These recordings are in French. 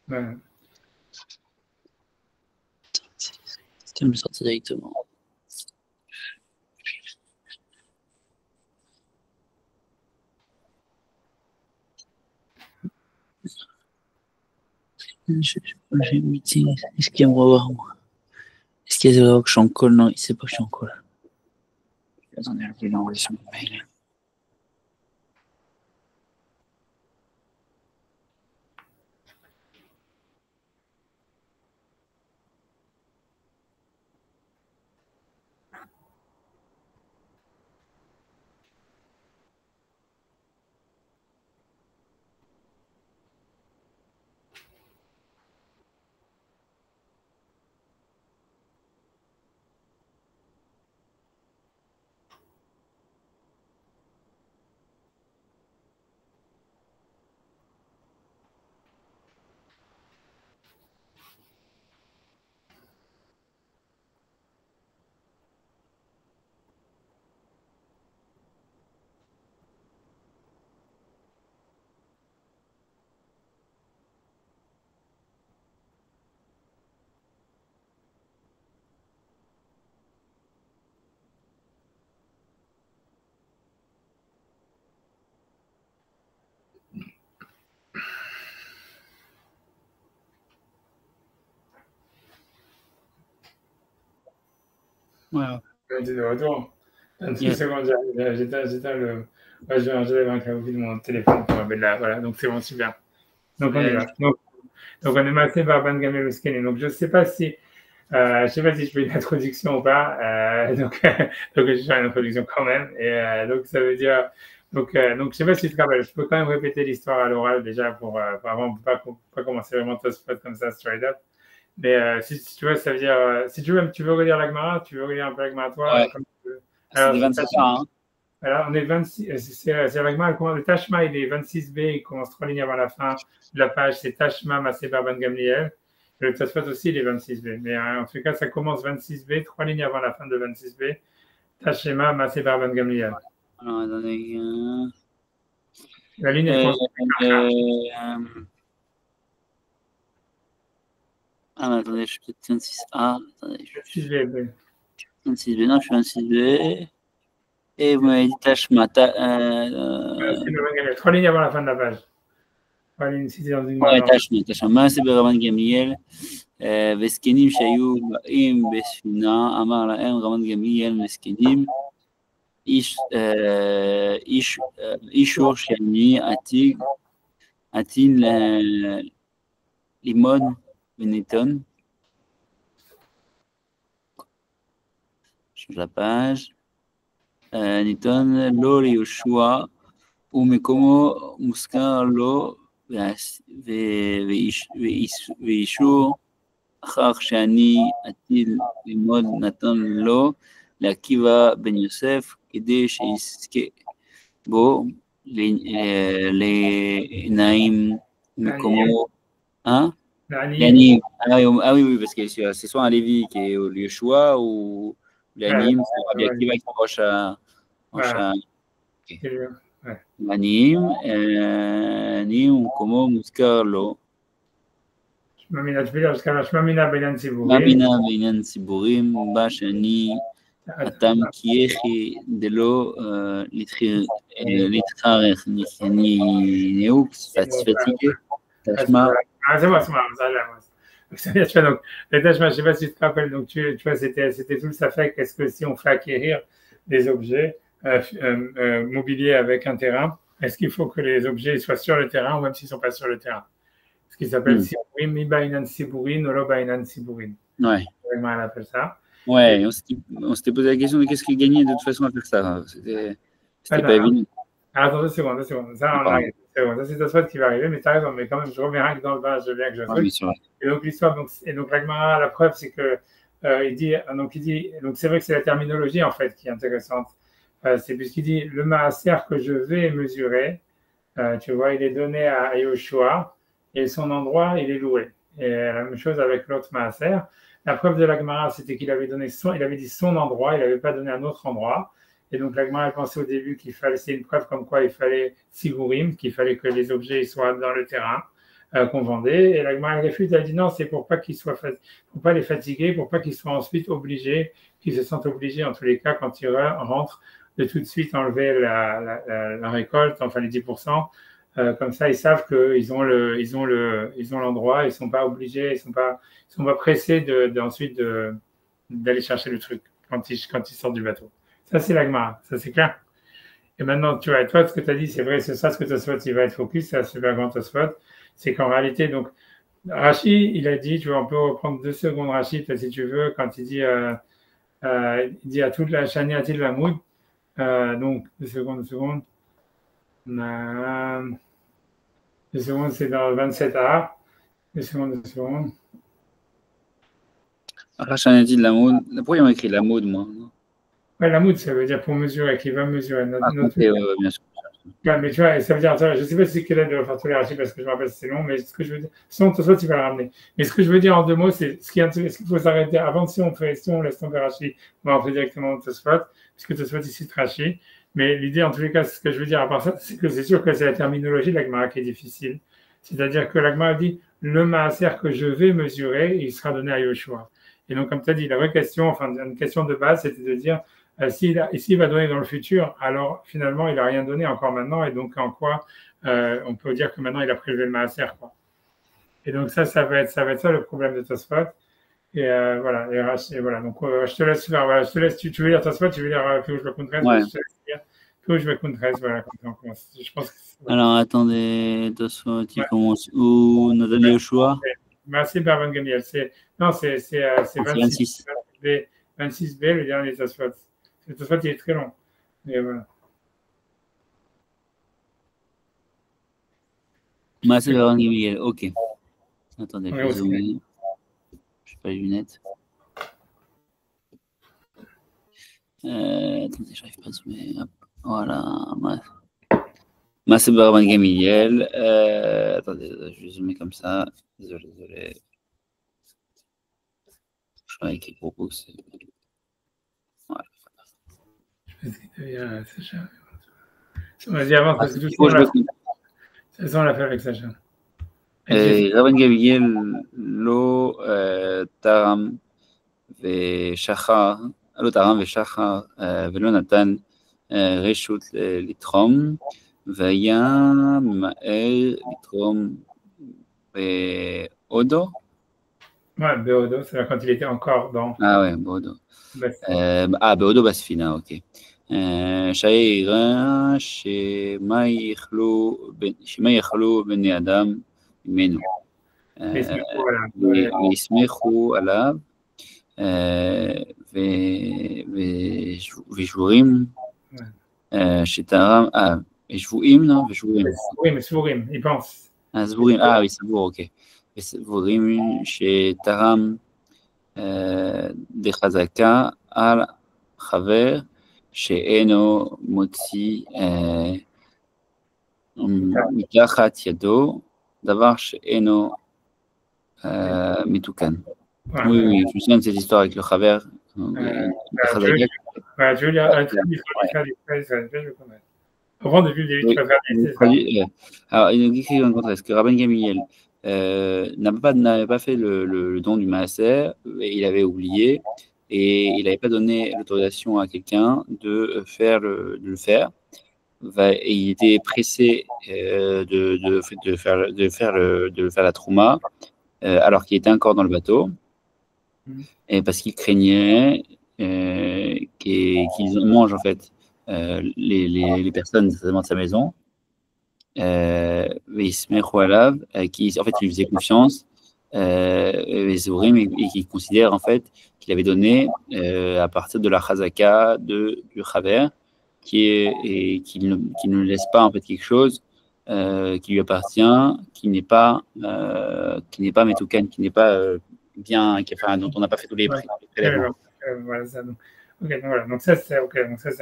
Ouais. Tu me sortir directement. J'ai un meeting. Est-ce qu'il aimerait voir moi? Est-ce qu'il y a que je suis en call? Non, il sait pas que je suis en call. Attendez, je vais l'envoyer sur mon mail. Ouais. Tu es de retour. 26 Yeah. secondes, j'éteins le. Ouais, j'enlève un clavier de mon téléphone pour mettre là. Voilà, donc c'est bon, super. Donc on y va. Donc on est passé par Ban Gamel le scanner. Donc je ne sais pas si. Je sais pas si je fais une introduction ou pas. Donc je vais faire une introduction quand même. Et donc ça veut dire. Donc je sais pas si tu te rappelles. Je peux quand même répéter l'histoire à l'oral déjà pour avant pas commencer vraiment tout spot comme ça straight up. Mais si tu veux, ça veut dire si tu veux relire la Gemara, tu veux relire un peu la Gemara toi, Ouais. comme tu veux. C'est des Alors 27 ans, hein. alors, on est 26, c'est la Gemara, le Tashma, il est 26b, il commence 3 lignes avant la fin de la page, c'est Tashma, Massé Barban Gamliel. Le Tosfot aussi, il est 26b. Mais en tout cas, ça commence 26b, 3 lignes avant la fin de 26b. Tashma, Massé Barban Gamliel. Alors, attendez. La ligne, elle commence Ah, mais attendez, je suis peut-être 26. Ah, attendez. 26b. 26B, non, je suis 26B. Et vous m'avez dit Tashma. Massé Barban Gamliel. 3 lignes avant la fin de la page. 3 lignes, si c'est dans une Ouais, main. Tashma. Maaseh ברבן גמליאל, וזקנים שהיו באים בספינה, אמר להם רבן גמליאל מסכנים, אישור שאני עתיד ללמוד בניתון. change la page. ניתון לא ליהושע ומקומו מוזכר לו ואישור אחר שאני עתיד ללמוד נתן לו לעקיבא בן יוסף כדי שיזכה בו לעיניים מקומו. Hein? L'Anim. Ah oui, parce que c'est soit un Lévi qui est au Yeshua ou l'Anim, c'est Rabbi Akiva qui s'approche à. Voilà. l'Anim, Anim, comment Muskar lo. Je peux dire jusqu'à la Shmamina Beinan Siburim. Mamina Beinan Siburim, Bashani, Atam Kiechi, Delo, Litharech, Nichani, Neoux, fatigué. Tashma. Ah, c'est moi, ça là. Donc, le Tashma, je ne sais pas si tu te rappelles, donc tu vois, c'était tout ça fait qu'est-ce que si on fait acquérir des objets mobiliers avec un terrain, est-ce qu'il faut que les objets soient sur le terrain ou même s'ils ne sont pas sur le terrain? Ce qui s'appelle Siburim, Mi Bainan Siburin, Olo Bainan Siburin. Ouais. Elle appelle ça. Ouais, on s'était posé la question de qu'est-ce qu'il gagnait de toute façon à faire ça. C'était pas évident. Attends, 2 secondes. Ça, on arrive. Ça, c'est ta spot qui va arriver, mais tu as raison. Mais quand même, je reviens rien que dans le bas, je viens que je fais. Et donc, l'histoire, donc la Gemara, la preuve, c'est que il dit, donc c'est vrai que c'est la terminologie, en fait, qui est intéressante. C'est puisqu'il dit, le maaser que je vais mesurer, tu vois, il est donné à Yoshua, et son endroit, il est loué. Et la même chose avec l'autre maaser. La preuve de la Gemara, c'était qu'il avait dit son endroit, il n'avait pas donné un autre endroit. Et donc, la Gemara a pensé au début qu'il fallait, c'est une preuve comme quoi il fallait Sigurim, qu'il fallait que les objets soient dans le terrain. qu'on vendait. Et la Gemara réfute, elle dit non, c'est pour pas qu'ils soient, pour pas les fatiguer, pour pas qu'ils soient ensuite obligés, qu'ils se sentent obligés en tous les cas quand ils rentrent de tout de suite enlever la récolte, enfin les 10%. Comme ça, ils savent qu'ils ont l'endroit, ils sont pas obligés, ils sont pas pressés ensuite d'aller chercher le truc quand ils sortent du bateau. Ça, c'est la Gemara, ça c'est clair. Et maintenant, tu vois, toi, ce que tu as dit, c'est vrai, c'est ça ce que Tosfot, il va être focus, c'est un super grand Tosfot. C'est qu'en réalité, donc, Rashi, il a dit, tu vois, on peut reprendre 2 secondes Rashi, si tu veux, quand il dit à toute la Shani Atil Lamoud, donc, 2 secondes. 2 secondes, c'est dans 27a. 2 secondes. Shani Atil Lamoud, pourquoi ils ont écrit Lamoud, moi? Ouais, Lamoud, ça veut dire pour mesurer, qui va mesurer. Bien sûr. Ouais, mais tu vois, ça veut dire, je ne sais pas si c'est quel est de faire tous les rachis parce que je me rappelle c'est long, mais ce que je veux dire, sinon, toi, tu vas le ramener. Mais ce que je veux dire en 2 mots, c'est ce qu'il faut s'arrêter avant, si on laisse tomber Rashi, on va entrer directement au Tosfot, puisque Tosfot ici Rashi. Mais l'idée, en tous les cas, ce que je veux dire à part ça, c'est que c'est sûr que c'est la terminologie de la Gemara qui est difficile. C'est-à-dire que la Gemara dit le maaser que je vais mesurer, il sera donné à Yoshua. Et donc, comme tu as dit, la vraie question, enfin, une question de base, c'était de dire, s'il va donner dans le futur, alors finalement, il n'a rien donné encore maintenant, et donc en quoi on peut dire que maintenant, il a prélevé le maaser, quoi. Et donc ça va être ça le problème de Tosfot. Et voilà, et voilà. Donc je te laisse faire, voilà, tu veux lire Tosfot, tu veux lire Pirouge Bakuntres, ouais. Je te laisse lire Pirouge Bakuntres, voilà, comme ça on commence. Je pense que alors attendez, Tosfot, il commence où? On a donné au choix? Merci Barban Gamiel, c'est 26. 26b, le dernier Tosfot. Le Tosfot, il est très long. Et voilà. Merci Barban Gamiel, ok. Attendez, je vais zoomer. Je n'ai pas les lunettes. Attendez, je n'arrive pas à zoomer. Hop. Voilà. Merci Barban Gamiel. Attendez, je vais zoomer comme ça. Désolé. Je crois avec les propos, c'est. Voilà. Sacha. On a dit avant, parce que tout ça, on l'a fait avec Sacha. Barban Gamiel, Lo Taram ושחר, לא תרם ושחר ולא נתן רשות לתרום, והיה ממהר לתרום בעודו. Ouais, Béodo, c'est quand il était encore dans. Ah ouais, בעודו. בעודו בספינה, אוקיי. שהעירה שמה יכלו בני אדם ממנו. וישמחו עליו. ושבורים שטרם, שבויים, לא? שבורים, il pense. שבורים, oui, סבור, אוקיי. וסבורים שטרם דחזקה על חבר שאינו מוציא מתחת ידו דבר שאינו מתוקן. Oui, je me souviens de cette histoire avec le Khaver. Je veux dire, avant depuis le début, tu vas faire alors, il nous écrit en contraste que Rabban Gamiel n'avait pas fait le don du Maaser, il avait oublié, et il n'avait pas donné l'autorisation à quelqu'un de le faire. Et il était pressé de faire la Trouma, alors qu'il était encore dans le bateau. Et parce qu'il craignait qu'ils mangent en fait les personnes de sa maison, qui en fait lui faisait confiance, et qui considère en fait qu'il avait donné à partir de la chazaka du Chaver, et qu'il ne laisse pas en fait quelque chose qui lui appartient, qui n'est pas Metoukan, qui n'est pas bien, dont on n'a pas fait tous les prélèvements. Voilà, ça, donc, okay, donc voilà, donc ça c'est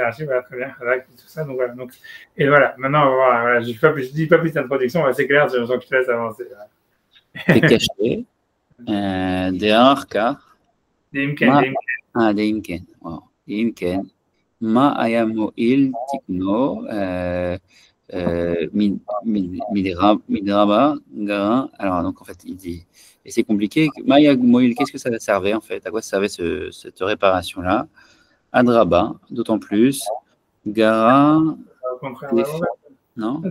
archi, voilà, très bien, tout ça, donc voilà, donc, et voilà, maintenant on va voir, voilà, je dis pas plus d'introduction, c'est clair, je sens que je te laisse avancer. C'est caché, dehors, car. Deimken. Deimken, wow, Deimken, ma aya mo'il tikno, Midraba, Gara. Alors, donc, en fait, il dit, et c'est compliqué. Maya Moïl, qu'est-ce que ça servait, en fait? À quoi ça servait cette réparation-là? Adraba, d'autant plus. Gara. Au contraire, non?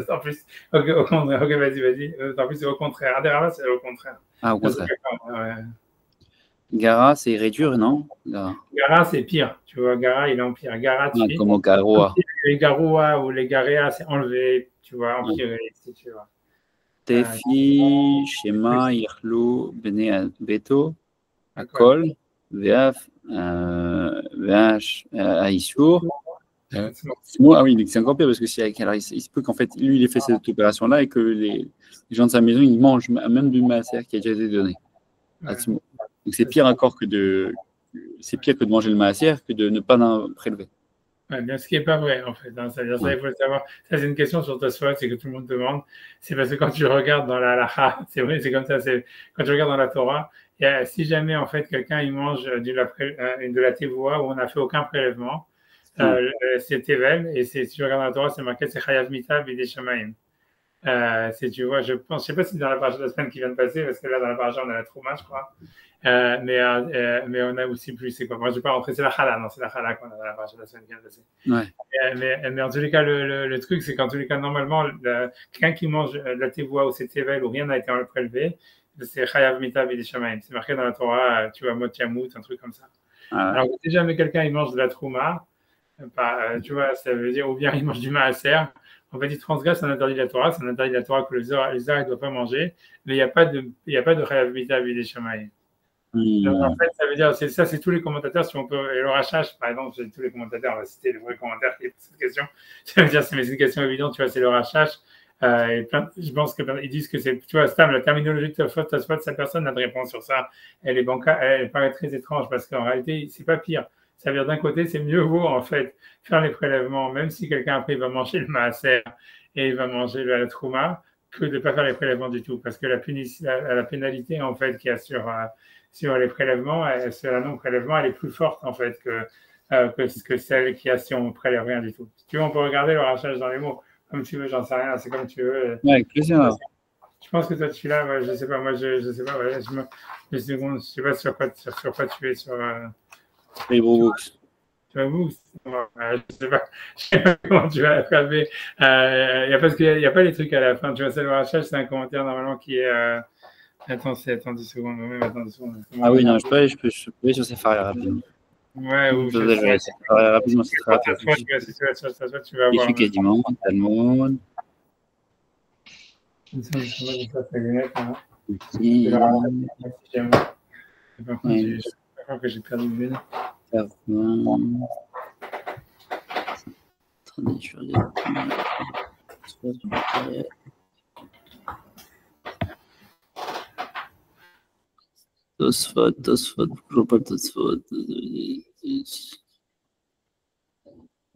En plus, ok, au contraire, ok, vas-y. En plus, c'est au contraire. Adraba, c'est au contraire. Ah, au contraire. Gara, c'est réduire, non? Gara, c'est pire. Tu vois, Gara, il empire. Gara, tu comme au Garoua. Les Garoua ou les Garéa, c'est enlever, tu vois, empirer, si tu vois. Tefi, Shema, Irlou, Bene Beto, Akol, Veaf, Veach, Aïssour. Ah oui, c'est encore pire parce que alors, il se peut qu'en fait, lui, il ait fait cette opération-là et que les gens de sa maison, ils mangent même du maaser qui a déjà été donné. Donc c'est pire encore c'est pire que de manger le maaser que de ne pas en prélever. Ouais, bien, ce qui n'est pas vrai, en fait. C'est-à-dire, ça, il faut le savoir. Ça, c'est une question sur Tosfot, c'est que tout le monde demande. C'est parce que quand tu regardes dans la halakha, c'est vrai, c'est comme ça, quand tu regardes dans la Torah, si jamais, en fait, quelqu'un, il mange de la tevoua où on n'a fait aucun prélèvement, c'est tevel, et si tu regardes dans la Torah, c'est marqué, c'est chayav mita b'idei shamayim. Tu vois, je sais pas si dans la page de la semaine qui vient de passer, parce que là, dans la page, on a la trouma, je crois. Mais on a aussi plus, c'est quoi? Moi, je vais pas rentrer, c'est la chala, non, c'est la chala qu'on a dans la page de la semaine qui vient de passer. Ouais. Mais en tous les cas, le truc, c'est qu'en tous les cas, normalement, quelqu'un qui mange de la tevoua ou c'est tevel ou rien n'a été prélevé, c'est chayav mita b'idei shamayim. C'est marqué dans la Torah, tu vois, mot yamout, un truc comme ça. Alors, si jamais quelqu'un, il mange de la trouma, tu vois, ça veut dire, ou bien il mange du maaser, en fait, il transgresse un interdit de la Torah, c'est un interdit de la Torah que les arts ne doivent pas manger, mais il n'y a pas de chayav mita b'idei shamayim. Donc, en fait, ça veut dire, c'est tous les commentateurs, si on peut, et le rachage, par exemple, c'est tous les commentateurs, on va citer les vrais commentaires qui posent cette question. Ça veut dire, c'est une question évidente, tu vois, c'est le rachage. Je pense qu'ils disent que c'est, tu vois, Stam, la terminologie de Tosfot, sa personne n'a de réponse sur ça. Elle paraît très étrange parce qu'en réalité, c'est pas pire. Ça veut dire, d'un côté, c'est mieux vaut, en fait, faire les prélèvements, même si quelqu'un après va manger le maaser et il va manger la trouma, que de ne pas faire les prélèvements du tout. Parce que la pénalité, en fait, qu'il y a sur les prélèvements, sur la non-prélèvement, elle est plus forte, en fait, que celle qu'il y a si on ne prélève rien du tout. Si tu veux, on peut regarder le rachage dans les mots. Comme tu veux, j'en sais rien, c'est comme tu veux. Ouais, avec plaisir. Je pense que toi, tu là, ouais, je sais pas, moi, je sais pas, voilà, je sais pas sur quoi tu es, sur les Books. Sur Books, je sais pas comment tu vas attraper. Parce qu'il n'y a pas les trucs à la fin, tu vois, c'est le rachage, c'est un commentaire normalement qui est. Attends 10 secondes, même attends 10 secondes. Ah oui, non, je peux aller sur Safari rapidement. Ouais, ou je vais Safari rapidement, c'est très rapide. Tu vas voir. Je suis quasiment, Talmud. Ça, c'est lunettes, hein. Je crois que j'ai perdu le lunettes. Attendez, je vais regarder. Tosfot, toujours pas Tosfot.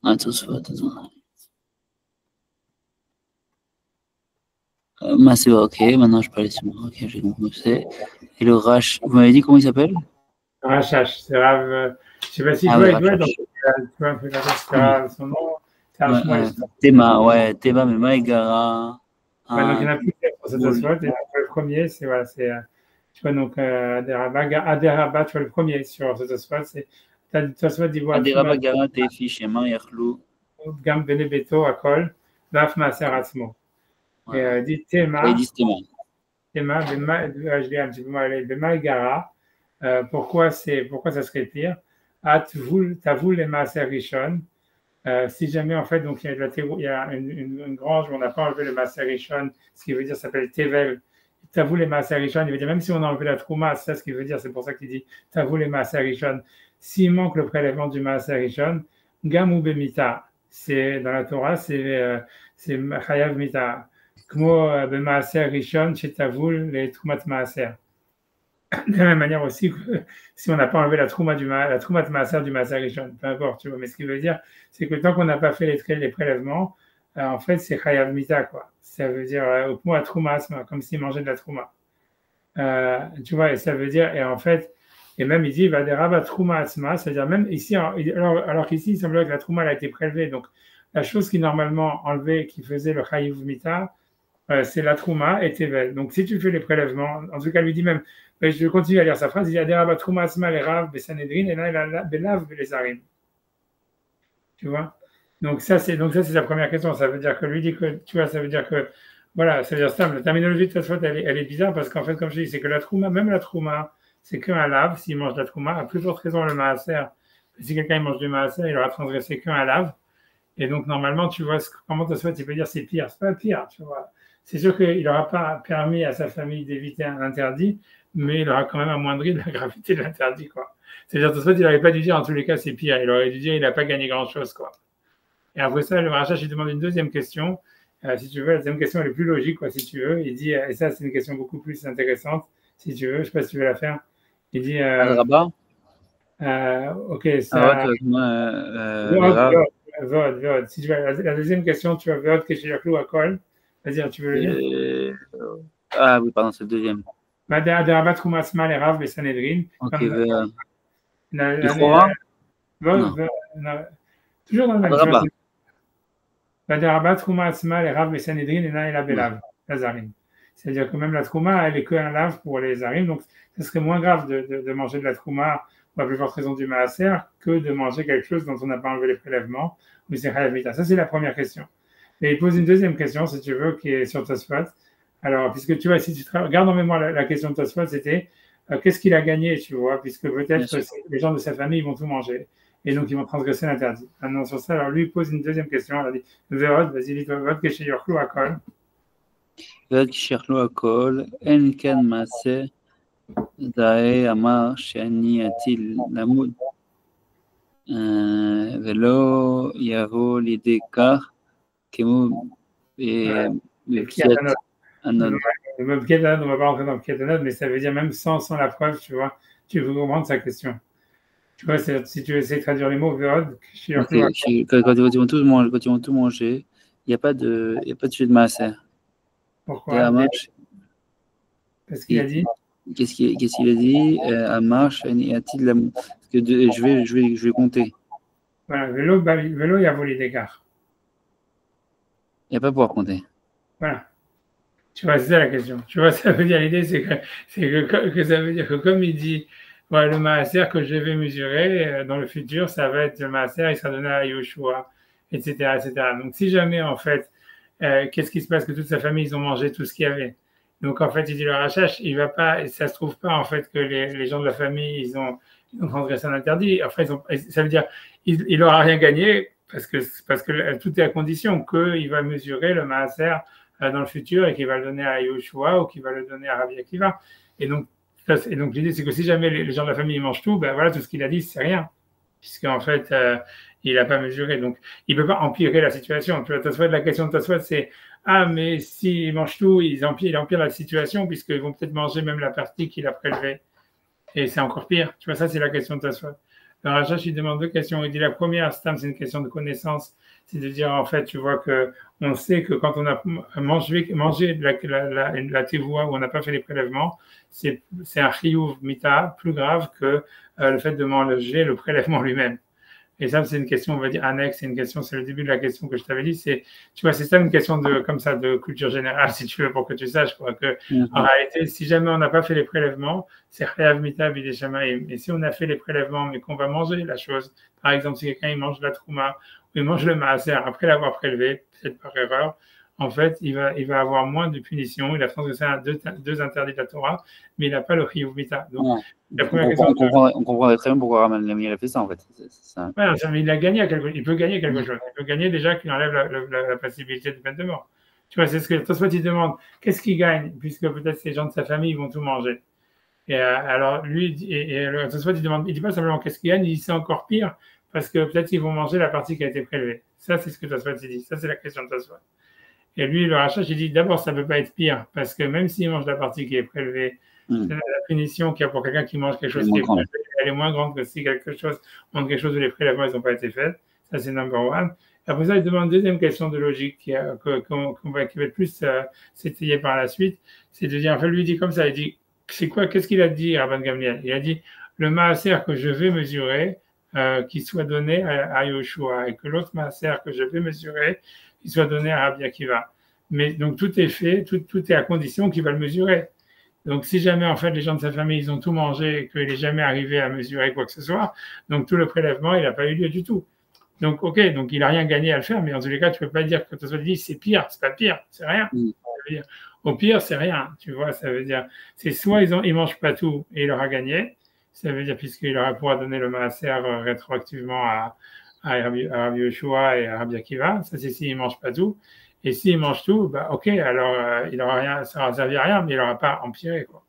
Ah, Tosfot, attends. C'est ok, maintenant je peux aller sur moi. Ok, j'ai compris que c'est. Et le Rash, vous m'avez dit comment il s'appelle? Rachash, c'est Rav. Je sais pas si je dois, donc tu vois, c'est son nom. Théma, ouais, Théma, mais Maïgara. Ouais, donc il y en a plusieurs pour cette Tosfot. Et le premier, c'est, voilà, tu vois, donc Aderaba, tu vois, le premier sur cette Tosfot, c'est Tosfot d'Ivoire. Aderaba, Gara, Tefi, Shema, Yerlou. Gam Benebeto, Akol, Daf Maser Atzmo. Et dit Théma. Il dit Théma. Théma, je l'ai un petit peu mal allé, Bemaïgara. Pourquoi ça serait pire? Tavoul les Maaser Rishon. Si jamais, en fait, donc il y a une grange où on n'a pas enlevé le Maaser Rishon, ce qui veut dire, ça s'appelle Tevel. Tavoul les Maaser Rishon, il veut dire, même si on a enlevé la Trouma, c'est ça ce qu'il veut dire, c'est pour ça qu'il dit Tavoul les Maaser Rishon. S'il manque le prélèvement du Maaser Rishon, Gamou Bemita, c'est dans la Torah, c'est Chayav Mita. Kmo Bemaaser Rishon, chez Tavoul les Troumat Maaser. De la même manière aussi que si on n'a pas enlevé la trouma de maaser du maaser rishon, peu importe, tu vois. Mais ce qu'il veut dire, c'est que tant qu'on n'a pas fait les prélèvements, en fait, c'est chayav mita, quoi. Ça veut dire au mot à trouma asma, comme s'il mangeait de la trouma. Tu vois, et ça veut dire, et en fait, et même il dit va des rabat trouma asma, c'est-à-dire même ici, alors qu'ici, il semblerait que la trouma elle a été prélevée, donc la chose qui normalement enlevait, qui faisait le Chayiv Mita, c'est la Trouma et Tevel. Donc si tu fais les prélèvements, en tout cas, lui dit même, je continue à lire sa phrase, il y a des Rabat Trouma Asma, les Rav, Besanedrin, et là, il a Belav, les Arim. Tu vois? Donc ça, c'est la première question. Ça veut dire que lui dit que, tu vois, ça veut dire que, voilà, ça veut dire ça, la terminologie de Tosfot, elle est bizarre parce qu'en fait, comme je dis, c'est que la Trouma, même la Trouma, c'est qu'un lave, s'il mange la Trouma, à plus forte raison le Maaser. Si quelqu'un mange du Maaser, il aura transgressé qu'un lave. Et donc, normalement, tu vois, comment Tosfot, il peut dire c'est pire. C'est pas pire, tu vois. C'est sûr qu'il n'aura pas permis à sa famille d'éviter un interdit, mais il aura quand même amoindri la gravité de l'interdit, quoi. C'est-à-dire, Tosfot, il n'aurait pas dû dire, en tous les cas, c'est pire. Il aurait dû dire, il n'a pas gagné grand-chose, quoi. Et après ça, le Marachash, il demande une deuxième question. Si tu veux, la deuxième question, elle est plus logique, quoi, si tu veux. Il dit, et ça, c'est une question beaucoup plus intéressante, si tu veux. Je ne sais pas si tu veux la faire. Il dit. Ok, ça. Vod. Si tu veux, la deuxième question, tu as Vod, Keshiyaklou, Akol. Vas-y, tu veux le dire? Ah oui, pardon, c'est le deuxième. Derabat Koumasma, les Rav, les Sanhedrin. Ok, toujours dans le même. Derabat Koumasma, les Rav, les Sanhedrin, et là, il a Belav, la Zarim. C'est-à-dire que même la Trouma, elle est qu'un lave pour les Zarim. Donc, ce serait moins grave de manger de la Trouma, ou à plus forte raison du Maaser, que de manger quelque chose dont on n'a pas enlevé les prélèvements, ou c'est Chayav Mita. Ça, c'est la première question. Et il pose une deuxième question, si tu veux, qui est sur Tosfot. Alors, puisque tu vois, si tu gardes en mémoire la question de Tosfot, c'était qu'est-ce qu'il a gagné, tu vois, puisque peut-être que les gens de sa famille ils vont tout manger. Et donc, ils vont transgresser l'interdit. Maintenant, sur ça, alors lui, il pose une deuxième question. Il a dit Verod, vas-y, dis Verod, que chez Yorklou Akol. Verod, que chez Yorklou Akol, En Ken Maase, Dae Amar, Shani Atil Lamoud, Velo, Yavo, Lidé Kar, Kemo, et Bepkiat Anod. Le Bepkiat Anod, on ne va pas rentrer dans le Bepkiat Anod, mais ça veut dire même sans la preuve, tu vois, tu veux comprendre sa question. Tu vois, si tu essaies de traduire les mots, Verod, quand ils vont tout manger, il n'y a pas de sujet de Maaser. Pourquoi? Parce qu'il a dit. Qu'est-ce qu'il a dit? À marche, parce que je vais compter. Voilà, vélo, il y a volé d'écart. Il n'y a pas pouvoir compter. Voilà. Tu vois, c'est ça la question. Tu vois, ça veut dire, l'idée, c'est que ça veut dire que comme il dit, voilà, le maaser que je vais mesurer dans le futur, ça va être le maaser, il sera donné à Yoshua, etc., etc. Donc, si jamais, en fait, qu'est-ce qui se passe? Que toute sa famille, ils ont mangé tout ce qu'il y avait. Donc, en fait, il dit le Rachash, il va pas, ça se trouve pas, en fait, que les gens de la famille, ils ont transgressé un interdit. En fait, ça veut dire, il n'aura rien gagné parce que tout est à condition qu'il va mesurer le maaser dans le futur et qu'il va le donner à Yoshua ou qu'il va le donner à Rabbi Akiva. Et donc l'idée, c'est que si jamais les gens de la famille mangent tout, ben voilà, tout ce qu'il a dit, c'est rien. Puisqu'en fait, il n'a pas mesuré. Donc, il ne peut pas empirer la situation. Tu vois, la question de Tosfot, c'est ah, mais s'ils mangent tout, il empire la situation, puisqu'ils vont peut-être manger même la partie qu'il a prélevée. Et c'est encore pire. Tu vois, ça, c'est la question de Tosfot. Le Rachash, il demande deux questions. Il dit la première, c'est une question de connaissance. C'est de dire, en fait, tu vois qu'on sait que quand on a mangé la tevoua où on n'a pas fait les prélèvements, c'est un chiyuv mita plus grave que le fait de manger le prélèvement lui-même. Et ça, c'est une question, on va dire, annexe, c'est le début de la question que je t'avais dit. Tu vois, c'est ça une question comme ça, de culture générale, si tu veux, pour que tu saches, quoi, que, en réalité, si jamais on n'a pas fait les prélèvements, c'est chayav mita bidei shamayim. Et si on a fait les prélèvements, mais qu'on va manger la chose, par exemple, si quelqu'un, il mange la trouma, ou il mange le maaser après l'avoir prélevé, peut-être par erreur, en fait, il va avoir moins de punitions. Il a transgressé deux interdits de la Torah, mais il n'a pas le chiyuv mita. Donc, la première question, on comprendrait très bien pourquoi Raman Gamliel a fait ça, en fait. Ouais, mais il peut gagner quelque chose. Il peut gagner déjà qu'il enlève la possibilité de peine de mort. Tu vois, c'est ce que Tosfot il demande. Qu'est-ce qu'il gagne? Puisque peut-être ces gens de sa famille ils vont tout manger. Et alors, lui, Tosfot il demande, il dit pas simplement qu'est-ce qu'il gagne, il dit c'est encore pire, parce que peut-être ils vont manger la partie qui a été prélevée. Ça, c'est ce que Tosfot il dit. Ça, c'est la question de Tosfot. Et lui, le Rachash, il dit d'abord, ça ne peut pas être pire, parce que même s'il mange la partie qui est prélevée, la punition qu'il y a pour quelqu'un qui mange quelque chose qui est prélevé, elle est moins grande que si quelque chose où les prélèvements n'ont pas été faits. Ça, c'est number one. Après ça, il demande une deuxième question de logique qui va être plus s'étayer par la suite. C'est de dire, en fait, lui, il dit comme ça, il dit, c'est quoi, qu'est-ce qu'il a dit, Rabban Gamliel? Il a dit, le maaser que je vais mesurer, qui soit donné à Yoshua et que l'autre maaser que je vais mesurer, il soit donné à Rabbi Akiva. Mais donc tout est fait, tout est à condition qu'il va le mesurer. Donc si jamais en fait les gens de sa famille ils ont tout mangé et qu'il n'est jamais arrivé à mesurer quoi que ce soit, donc tout le prélèvement il n'a pas eu lieu du tout. Donc ok, donc il n'a rien gagné à le faire, mais en tous les cas tu peux pas dire que tu as dit c'est pire, c'est pas pire, c'est rien. Ça veut dire, au pire c'est rien, tu vois, ça veut dire c'est soit ils mangent pas tout et il aura gagné, ça veut dire puisqu'il aura pouvoir donner le maaser rétroactivement à Rabbi Yoshua et à Rabbi Akiva, ça c'est s'il mange pas tout. Et s'il mange tout, bah ok, alors il aura rien, ça n'aura servi à rien, mais il n'aura pas empiré, quoi.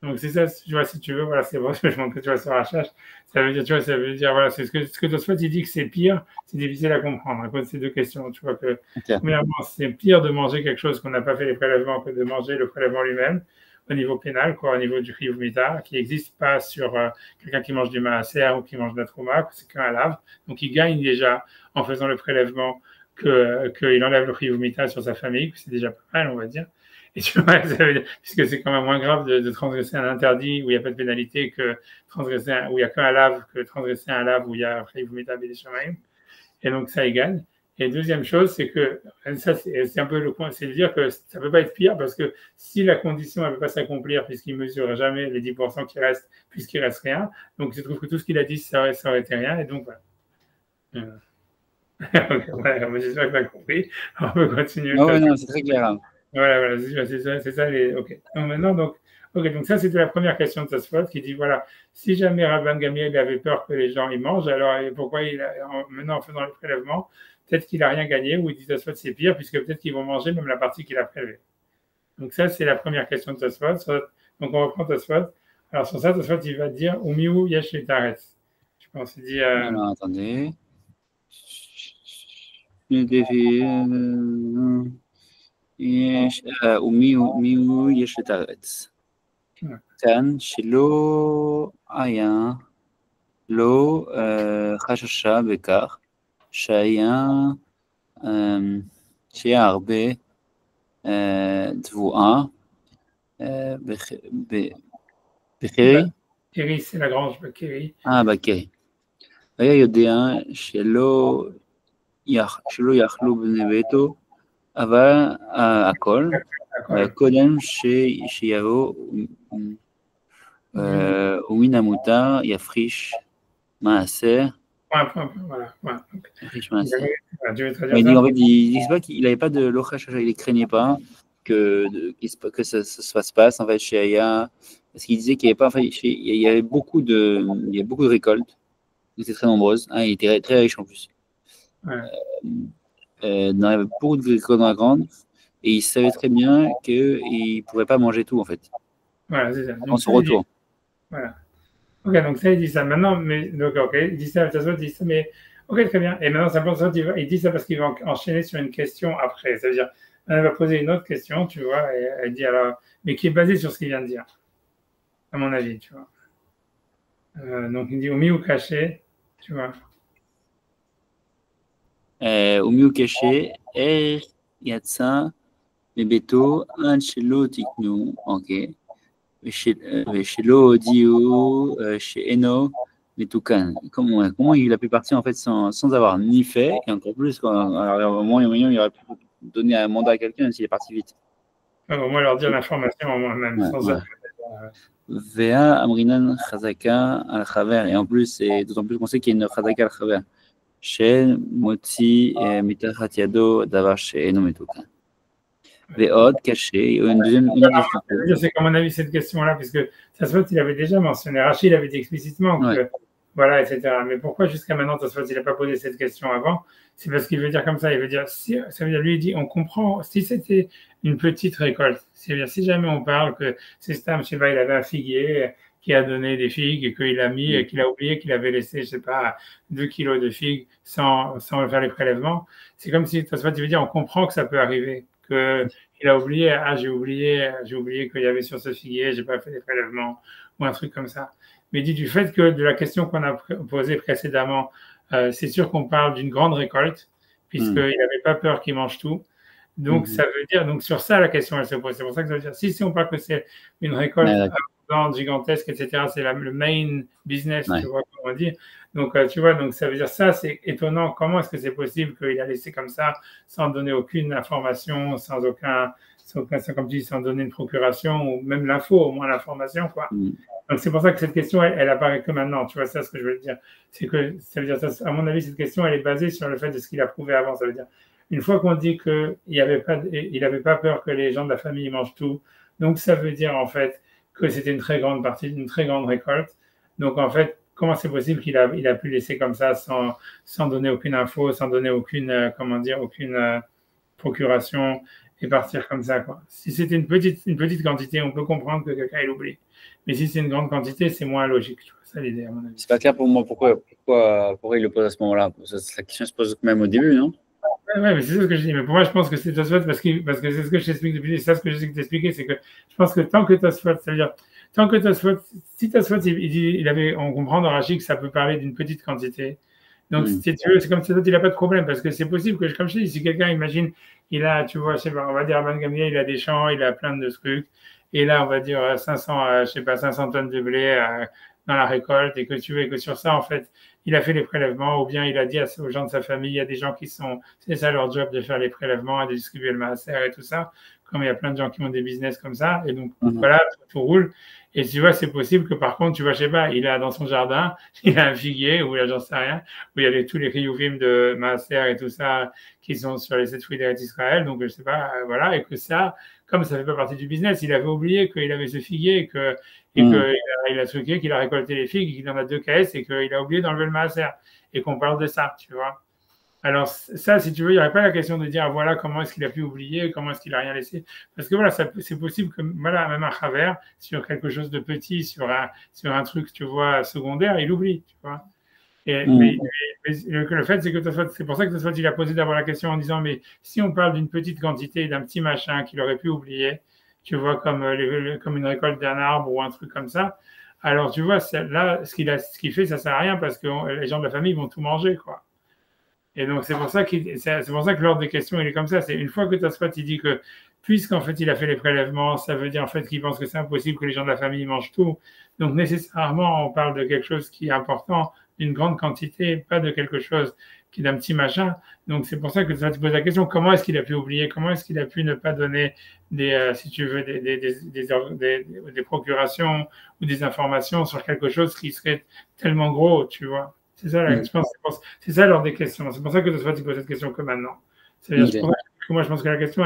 Donc c'est ça, tu vois, si tu veux, voilà, c'est bon, je montre que tu vois sur la charge. Ça veut dire, tu vois, ça veut dire, voilà, c'est ce que Tosfot il dit que c'est pire, c'est difficile à comprendre à cause de ces deux questions. Tu vois que, premièrement, c'est pire de manger quelque chose qu'on n'a pas fait les prélèvements que de manger le prélèvement lui-même au niveau pénal, quoi, au niveau du chiyuv mita, qui n'existe pas sur quelqu'un qui mange du maaser ou qui mange de la trouma, c'est qu'un lave. Donc il gagne déjà en faisant le prélèvement qu'il enlève le chiyuv mita sur sa famille, c'est déjà pas mal, on va dire. Et tu vois, puisque c'est quand même moins grave de transgresser un interdit où il n'y a pas de pénalité que transgresser où il n'y a qu'un lave que transgresser un lave où il y a chiyuv mita b'dei shamayim. Et donc ça égale. Et deuxième chose, c'est que ça, c'est un peu le point, c'est de dire que ça ne peut pas être pire parce que si la condition ne peut pas s'accomplir puisqu'il ne mesure jamais les 10% qui restent, puisqu'il ne reste rien, donc je trouve que tout ce qu'il a dit, ça aurait été rien. Et donc voilà. Ouais, j'espère que tu as compris. On peut continuer. Non, non, c'est très clair. Voilà, c'est ça. Ok. Donc maintenant, donc ça, c'était la première question de Tosfot qui dit voilà, si jamais Rabban Gamliel avait peur que les gens y mangent, alors pourquoi maintenant en faisant le prélèvement, peut-être qu'il n'a rien gagné, ou il dit Tosfot c'est pire, puisque peut-être qu'ils vont manger même la partie qu'il a prélevée. Donc ça, c'est la première question de Tosfot. Donc on reprend Tosfot. Alors sur ça, Tosfot, il va dire Umiu yesh letaretz. Je pense qu'il dit. Alors attendez. ומיהו יש את הארץ. כאן שלא היה לא חששה בכך שהיה הרבה תבואה בקרי. קרי c'est la grange בקרי. בקרי. היה יודע שלא יכלו בני ביתו, אבל הכל, קודם שיבוא ומן המותר יפריש מעשר. Voilà. Yafrish maaser. Il dit pas qu'il n'avait pas de l'ochash, il ne craignait pas que ça se passe pas en fait chez Aya, parce qu'il disait qu'il n'y avait pas, il y avait beaucoup de récoltes, qui étaient très nombreuses, il était très riche en plus. Il y avait beaucoup de récoltes dans la grande, et il savait très bien qu'il ne pourrait pas manger tout en fait. Voilà, c'est ça. En son retour. Voilà. Ok, donc ça, il dit ça maintenant, mais donc, ok, il dit ça, mais ok, très bien. Et maintenant, ça, il dit ça parce qu'il va enchaîner sur une question après. C'est-à-dire, elle va poser une autre question, tu vois, et elle dit alors, mais qui est basée sur ce qu'il vient de dire, à mon avis, tu vois. Donc, il dit au mieux caché, tu vois. Au mieux caché, יצא מביתו עד שלא תקנו, אוקיי, ושלא הודיעו שאינו מתוקן. Comment il a pu partir en fait sans avoir ni fait, et encore plus, alors, au moins il aurait pu donner un mandat à quelqu'un s'il est parti vite. Au moins leur dire l'information au moins même, sans Vea amrinan chazaka al chaver, et en plus, c'est d'autant plus qu'on sait qu'il y a une chazaka al chaver. Shel motzi mitachat yado davar she'eno mitukan. Ve'od caché, une deuxième question. C'est comme on a vu cette question-là, puisque Tosfot il avait déjà mentionné, Rachid avait dit explicitement que voilà, etc. Mais pourquoi jusqu'à maintenant Tosfot il n'a pas posé cette question avant? C'est parce qu'il veut dire comme ça, il veut dire, ça veut dire, lui il dit, on comprend, si c'était une petite récolte, c'est-à-dire si jamais on parle que c'est Stam Sheva, il avait un figuier qui a donné des figues et qu'il a mis, qu'il a oublié qu'il avait laissé, je sais pas, 2 kilos de figues sans faire les prélèvements, c'est comme si Tosfot il veut dire, on comprend que ça peut arriver, qu'il a oublié, j'ai oublié qu'il y avait sur ce figuier, j'ai pas fait les prélèvements, ou un truc comme ça. Mais dit du fait que de la question qu'on a posée précédemment, c'est sûr qu'on parle d'une grande récolte, puisqu'il n'avait pas peur qu'il mange tout. Donc, ça veut dire, donc sur ça, la question, elle se pose. C'est pour ça que ça veut dire, si on parle que c'est une récolte ventes gigantesques, etc. C'est le main business, Ouais. tu vois, comment dire. Donc, tu vois, donc ça veut dire ça, c'est étonnant. Comment est-ce que c'est possible qu'il a laissé comme ça, sans donner aucune information, sans comme tu dis, sans donner une procuration, ou même l'info, au moins l'information, quoi. Donc, c'est pour ça que cette question, elle apparaît que maintenant. Tu vois, c'est ce que je veux dire. C'est que, ça veut dire, ça, à mon avis, cette question, elle est basée sur le fait de ce qu'il a prouvé avant. Ça veut dire, une fois qu'on dit qu'il n'avait pas peur que les gens de la famille mangent tout, donc ça veut dire, en fait, que c'était une très grande partie, une très grande récolte. Donc, en fait, comment c'est possible il a pu laisser comme ça sans donner aucune info, sans donner aucune, comment dire, aucune procuration et partir comme ça, quoi. Si c'était une petite quantité, on peut comprendre que quelqu'un ait oublié. Mais si c'est une grande quantité, c'est moins logique. C'est ça l'idée, à mon avis. C'est pas clair pour moi pourquoi il le pose à ce moment-là. La question se pose même au début, non? Ouais, mais c'est ça ce que je dis. Mais pour moi, je pense que c'est Tosfot parce que c'est ce que je t'explique depuis. C'est ça ce que j'essaie de t'expliquer, c'est que je pense que tant que Tosfot, ça veut dire tant que Tosfot, si Tosfot on comprend dans Rachid que ça peut parler d'une petite quantité. Donc, si tu veux, c'est comme Tosfot, il n'a pas de problème parce que c'est possible que, comme je dis, si quelqu'un imagine, il a, tu vois, je sais pas, on va dire Rabban Gamliel, il a des champs, il a plein de trucs, et là, on va dire 500, je sais pas, 500 tonnes de blé dans la récolte, et que tu veux, et que sur ça, en fait, il a fait les prélèvements, ou bien il a dit aux gens de sa famille, il y a des gens qui c'est ça leur job de faire les prélèvements, de distribuer le maaser et tout ça, comme il y a plein de gens qui ont des business comme ça, et donc voilà, tout roule. Et tu vois, c'est possible que par contre, tu vois, je sais pas, il a dans son jardin, il a un figuier, ou j'en sais rien, où il y a tous les riyuvim de maaser et tout ça qui sont sur les 7 fruits d'Eretz Israël, donc je sais pas, voilà, et que ça, comme ça fait pas partie du business, il avait oublié qu'il avait ce figuier et qu'il a truqué, qu'il a récolté les figues, qu'il en a 2 caisses et qu'il a oublié d'enlever le maaser et qu'on parle de ça, tu vois. Alors ça, si tu veux, il n'y aurait pas la question de dire ah, voilà comment est-ce qu'il a pu oublier, comment est-ce qu'il a rien laissé, parce que voilà, c'est possible que voilà même un travers sur quelque chose de petit, sur un truc, tu vois, secondaire, il oublie, tu vois. Mais le fait, c'est que c'est pour ça que Tosfot, il a posé d'abord la question en disant, mais si on parle d'une petite quantité, d'un petit machin qu'il aurait pu oublier, tu vois, comme une récolte d'un arbre ou un truc comme ça, alors tu vois, là, ce qu'il fait, ça sert à rien parce que les gens de la famille vont tout manger, quoi. Et donc, c'est pour ça que l'ordre des questions, il est comme ça. C'est une fois que Tosfot, il dit que, puisqu'en fait, il a fait les prélèvements, ça veut dire, en fait, qu'il pense que c'est impossible que les gens de la famille mangent tout. Donc, nécessairement, on parle de quelque chose qui est important, d'une grande quantité, pas de quelque chose qui est d'un petit machin. Donc, c'est pour ça que tu poses la question, comment est-ce qu'il a pu oublier? Comment est-ce qu'il a pu ne pas donner si tu veux, des procurations ou des informations sur quelque chose qui serait tellement gros, tu vois? C'est ça, je pense, c'est ça l'ordre des questions. C'est pour ça que Tosfot pose cette question que maintenant. C'est-à-dire, que moi, je pense que la question,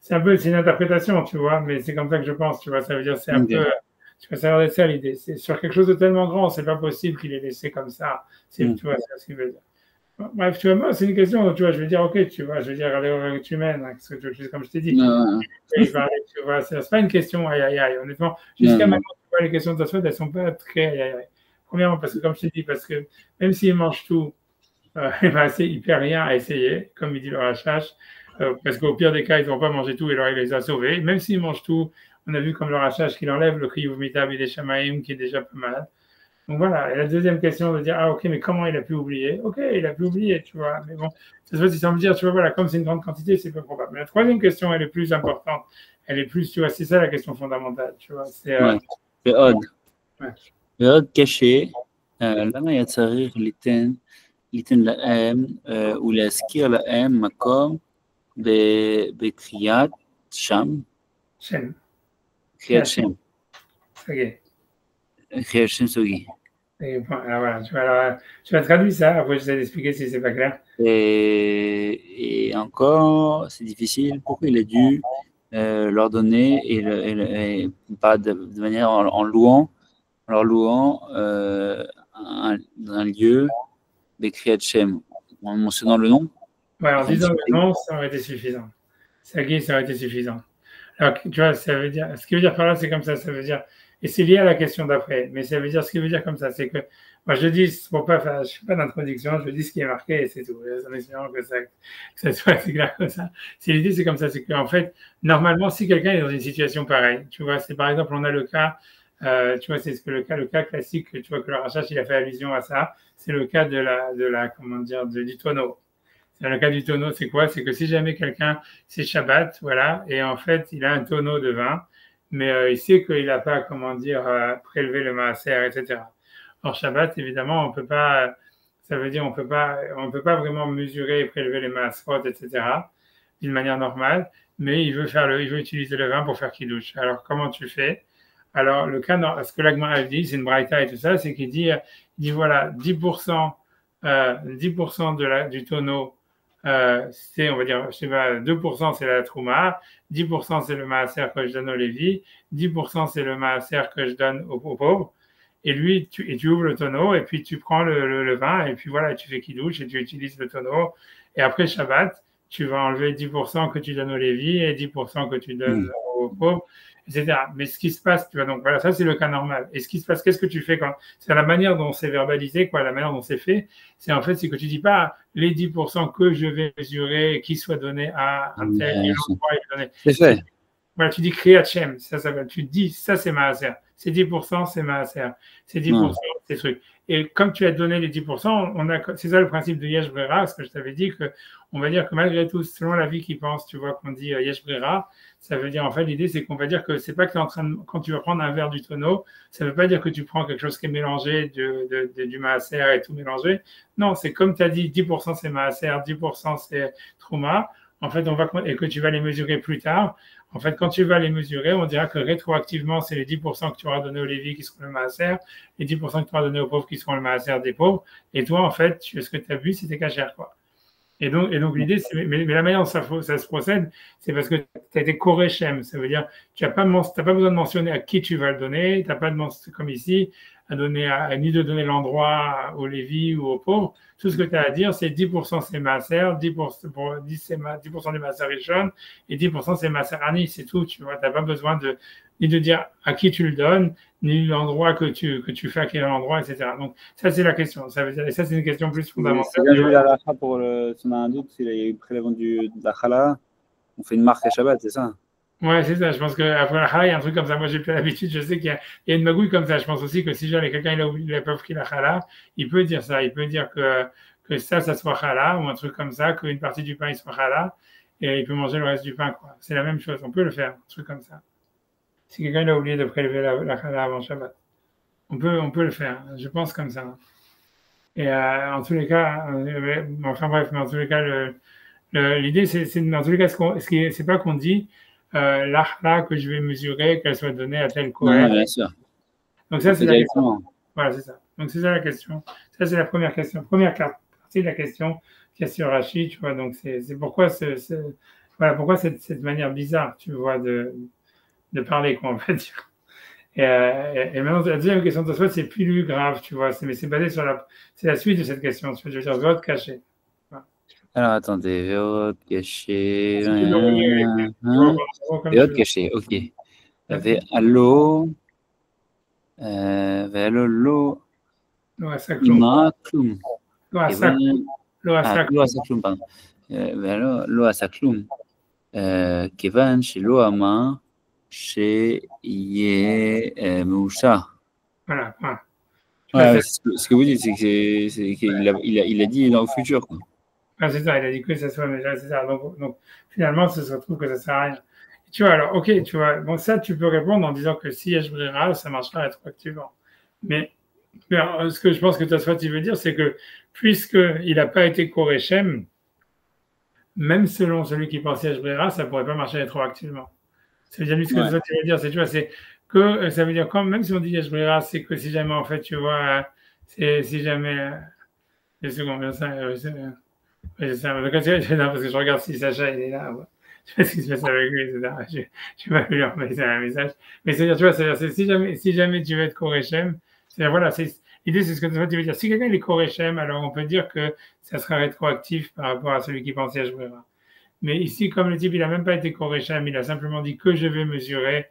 c'est une interprétation, tu vois, mais c'est comme ça que je pense, tu vois. Ça veut dire, c'est un peu, tu vois, ça a l'air d'être ça l'idée. C'est sur quelque chose de tellement grand, c'est pas possible qu'il ait laissé comme ça. Tu vois, c'est ce qu'il veut dire. Bref, tu vois, moi, c'est une question, tu vois, je vais dire, ok, tu vois, je vais dire, allez, tu mènes, hein, comme je t'ai dit. Tu vois, c'est pas une question, aïe, aïe, aïe, honnêtement. Jusqu'à maintenant, tu vois, les questions de Tosfot, elles sont pas très, aïe, aïe, aïe. Premièrement, parce que comme je t'ai dit, parce que même s'il mange tout, il ne perd rien à essayer, comme il dit le Rachash, parce qu'au pire des cas, ils ne vont pas manger tout et alors il les a sauvés. Même s'il mange tout, on a vu comme le Rachash qu'il enlève le Kriyuv Mitab et des Shamaïm, qui est déjà pas mal. Donc voilà, et la deuxième question de dire, ah ok, mais comment il a pu oublier? Ok, il a pu oublier, tu vois, mais bon, ça se fait, il semble dire, tu vois, voilà, comme c'est une grande quantité, c'est peu probable. Mais la troisième question, elle est plus importante, elle est plus, tu vois, c'est ça la question fondamentale, tu vois. C'est מאוד קשה, למה היה צריך ליתן להם ולהזכיר להם מקום בקריאת שם? קריאת שם. קריאת שם סוגי. Alors voilà, tu vas traduire ça, après j'essaie d'expliquer si c'est pas clair. Et encore, c'est difficile. Pourquoi il a dû leur donner et pas de manière en leur louant un lieu d'écrit Hachem, en mentionnant le nom? Ouais, en disant le nom, ça aurait été suffisant. Ça aurait été suffisant. Alors, tu vois, ça veut dire, ce qui veut dire par là, c'est comme ça veut dire, et c'est lié à la question d'après, mais ça veut dire, ce qui veut dire comme ça, c'est que, moi je dis, pour pas faire, je fais pas d'introduction, je dis ce qui est marqué et c'est tout, en espérant que ça soit assez clair comme ça. Si l'idée c'est comme ça, c'est qu'en fait, normalement, si quelqu'un est dans une situation pareille, tu vois, c'est par exemple, on a le cas, tu vois, c'est le cas classique, tu vois, que le Rachash, il a fait allusion à ça, c'est le cas comment dire, du tonneau. Dans le cas du tonneau, c'est quoi? C'est que si jamais quelqu'un, c'est Shabbat, voilà, et en fait, il a un tonneau de vin, mais il sait qu'il n'a pas, comment dire, prélevé le maaser, etc. Or, Shabbat, évidemment, on peut pas, ça veut dire on peut pas vraiment mesurer et prélever les maaserot, etc. d'une manière normale, mais il veut utiliser le vin pour faire kiddush. Alors, comment tu fais? Alors, le cas, ce que l'Agmara dit, c'est une braïta et tout ça, c'est qu'il dit voilà, 10%, 10% du tonneau, c'est, on va dire, je sais pas, 2% c'est la trouma, 10% c'est le maaser que je donne aux Lévi, 10% c'est le maaser que je donne aux pauvres. Et lui, tu ouvres le tonneau et puis tu prends le vin et puis voilà, tu fais kiddush et tu utilises le tonneau. Et après Shabbat, tu vas enlever 10% que tu donnes aux Lévi et 10% que tu donnes aux pauvres, etc. Mais ce qui se passe, tu vois, donc voilà, ça c'est le cas normal. Et ce qui se passe, qu'est-ce que tu fais quand c'est la manière dont c'est verbalisé, quoi, la manière dont c'est fait, c'est en fait, c'est que tu dis pas les 10% que je vais mesurer qui soient donnés à un tel et l'endroit. C'est fait. Voilà, tu dis Kriyat Shem, ça s'appelle. Tu dis, ça c'est Maaser. C'est 10%, c'est Maaser. C'est 10%, c'est truc. Et comme tu as donné les 10%, c'est ça le principe de Yesh Brera, parce que je t'avais dit que, on va dire que malgré tout, selon la vie qui pense, tu vois, qu'on dit Yesh Brera, ça veut dire, en fait, l'idée, c'est qu'on va dire que c'est pas que tu es en train de, quand tu vas prendre un verre du tonneau, ça veut pas dire que tu prends quelque chose qui est mélangé, du Maaser et tout mélangé. Non, c'est comme tu as dit, 10% c'est Maaser, 10% c'est Trouma. En fait, et que tu vas les mesurer plus tard. En fait, quand tu vas les mesurer, on dira que rétroactivement, c'est les 10% que tu auras donné aux Lévi qui seront le maaser, les 10% que tu auras donné aux pauvres qui seront le maaser des pauvres. Et toi, en fait, ce que tu as vu, c'était cachère, quoi. Et donc l'idée, mais la manière dont ça se procède, c'est parce que tu as été korechem. Ça veut dire, tu n'as pas besoin de mentionner à qui tu vas le donner. Tu n'as pas de mentionner, comme ici, ni de donner l'endroit aux Lévi ou aux pauvres. Tout ce que tu as à dire, c'est 10% c'est maaser, 10% des maaser rishon et 10% c'est maaser ani. C'est tout. Tu vois, tu n'as pas besoin ni de dire à qui tu le donnes, ni l'endroit que tu fais à quel endroit, etc. Donc, ça, c'est la question. Ça veut dire, et ça, c'est une question plus fondamentale. C'est bien joué la lacha pour si on a un doute, s'il y a eu prélèvement de la chala, on fait une marque à Shabbat, c'est ça? Ouais, c'est ça. Je pense qu'après la chala, il y a un truc comme ça. Moi, j'ai plus l'habitude. Je sais qu'il y a une magouille comme ça. Je pense aussi que si jamais quelqu'un il a oublié la pauvre qui la chala, il peut dire ça. Il peut dire que ça soit chala ou un truc comme ça, qu'une partie du pain il soit chala et il peut manger le reste du pain, quoi. C'est la même chose. On peut le faire, un truc comme ça. Si quelqu'un il a oublié de prélever la chala avant Shabbat, on peut le faire. Je pense comme ça. Et en tous les cas, enfin bref, mais en tous les cas, l'idée, c'est dans tous les cas, c'est pas qu'on dit l'achla que je vais mesurer, qu'elle soit donnée à tel Kohen. Bien sûr. Donc ça, c'est la question. Voilà, c'est ça. Donc c'est ça la question. Ça, c'est la première question. Première partie de la question qu'il y a sur Rashi, tu vois. Donc c'est pourquoi pourquoi cette manière bizarre, tu vois, de parler, quoi, on va dire. Et maintenant, la deuxième question de toi, c'est plus grave, tu vois. Mais c'est basé sur c'est la suite de cette question. Tu veux dire, Véot caché. Alors, attendez, Véot caché. Véot caché, ok. Véalo lo. Lo asakloum. Lo asakloum, pardon. Véalo lo asakloum. כיוון שלא אמר שיהיה מאושר. Voilà. Ouais, ce que vous dites, c'est qu'il a dit dans le futur, quoi. Ah, c'est ça, il a dit que ça soit déjà, c'est ça. Donc finalement, ça se retrouve que ça sert à rien. Tu vois, alors, ok, tu vois, bon, ça, tu peux répondre en disant que si Yesh Brera, ça marchera rétroactivement. Mais ce que je pense que Tosfot, il veut dire, c'est que puisqu'il n'a pas été Korechem, même selon celui qui pense Yesh Brera, ça ne pourrait pas marcher rétroactivement. Ça veut dire, lui, ce que Tosfot, il veut dire, c'est, tu vois, c'est que ça veut dire, même si on dit Yesh Brera, c'est que si jamais, en fait, tu vois, si jamais. Une seconde, c'est ça. Parce que je regarde si Sacha, il est là. Ouais. Je sais ce qui se passe avec lui, etc. Je vais lui envoyer un message. Mais c'est-à-dire, tu vois, c'est si jamais tu veux être Korechem, c'est-à-dire, voilà, l'idée, c'est ce que tu veux dire. Si quelqu'un est Korechem, alors on peut dire que ça sera rétroactif par rapport à celui qui pensait à Shbrera. Mais ici, comme le type, il n'a même pas été Korechem, il a simplement dit que je vais mesurer.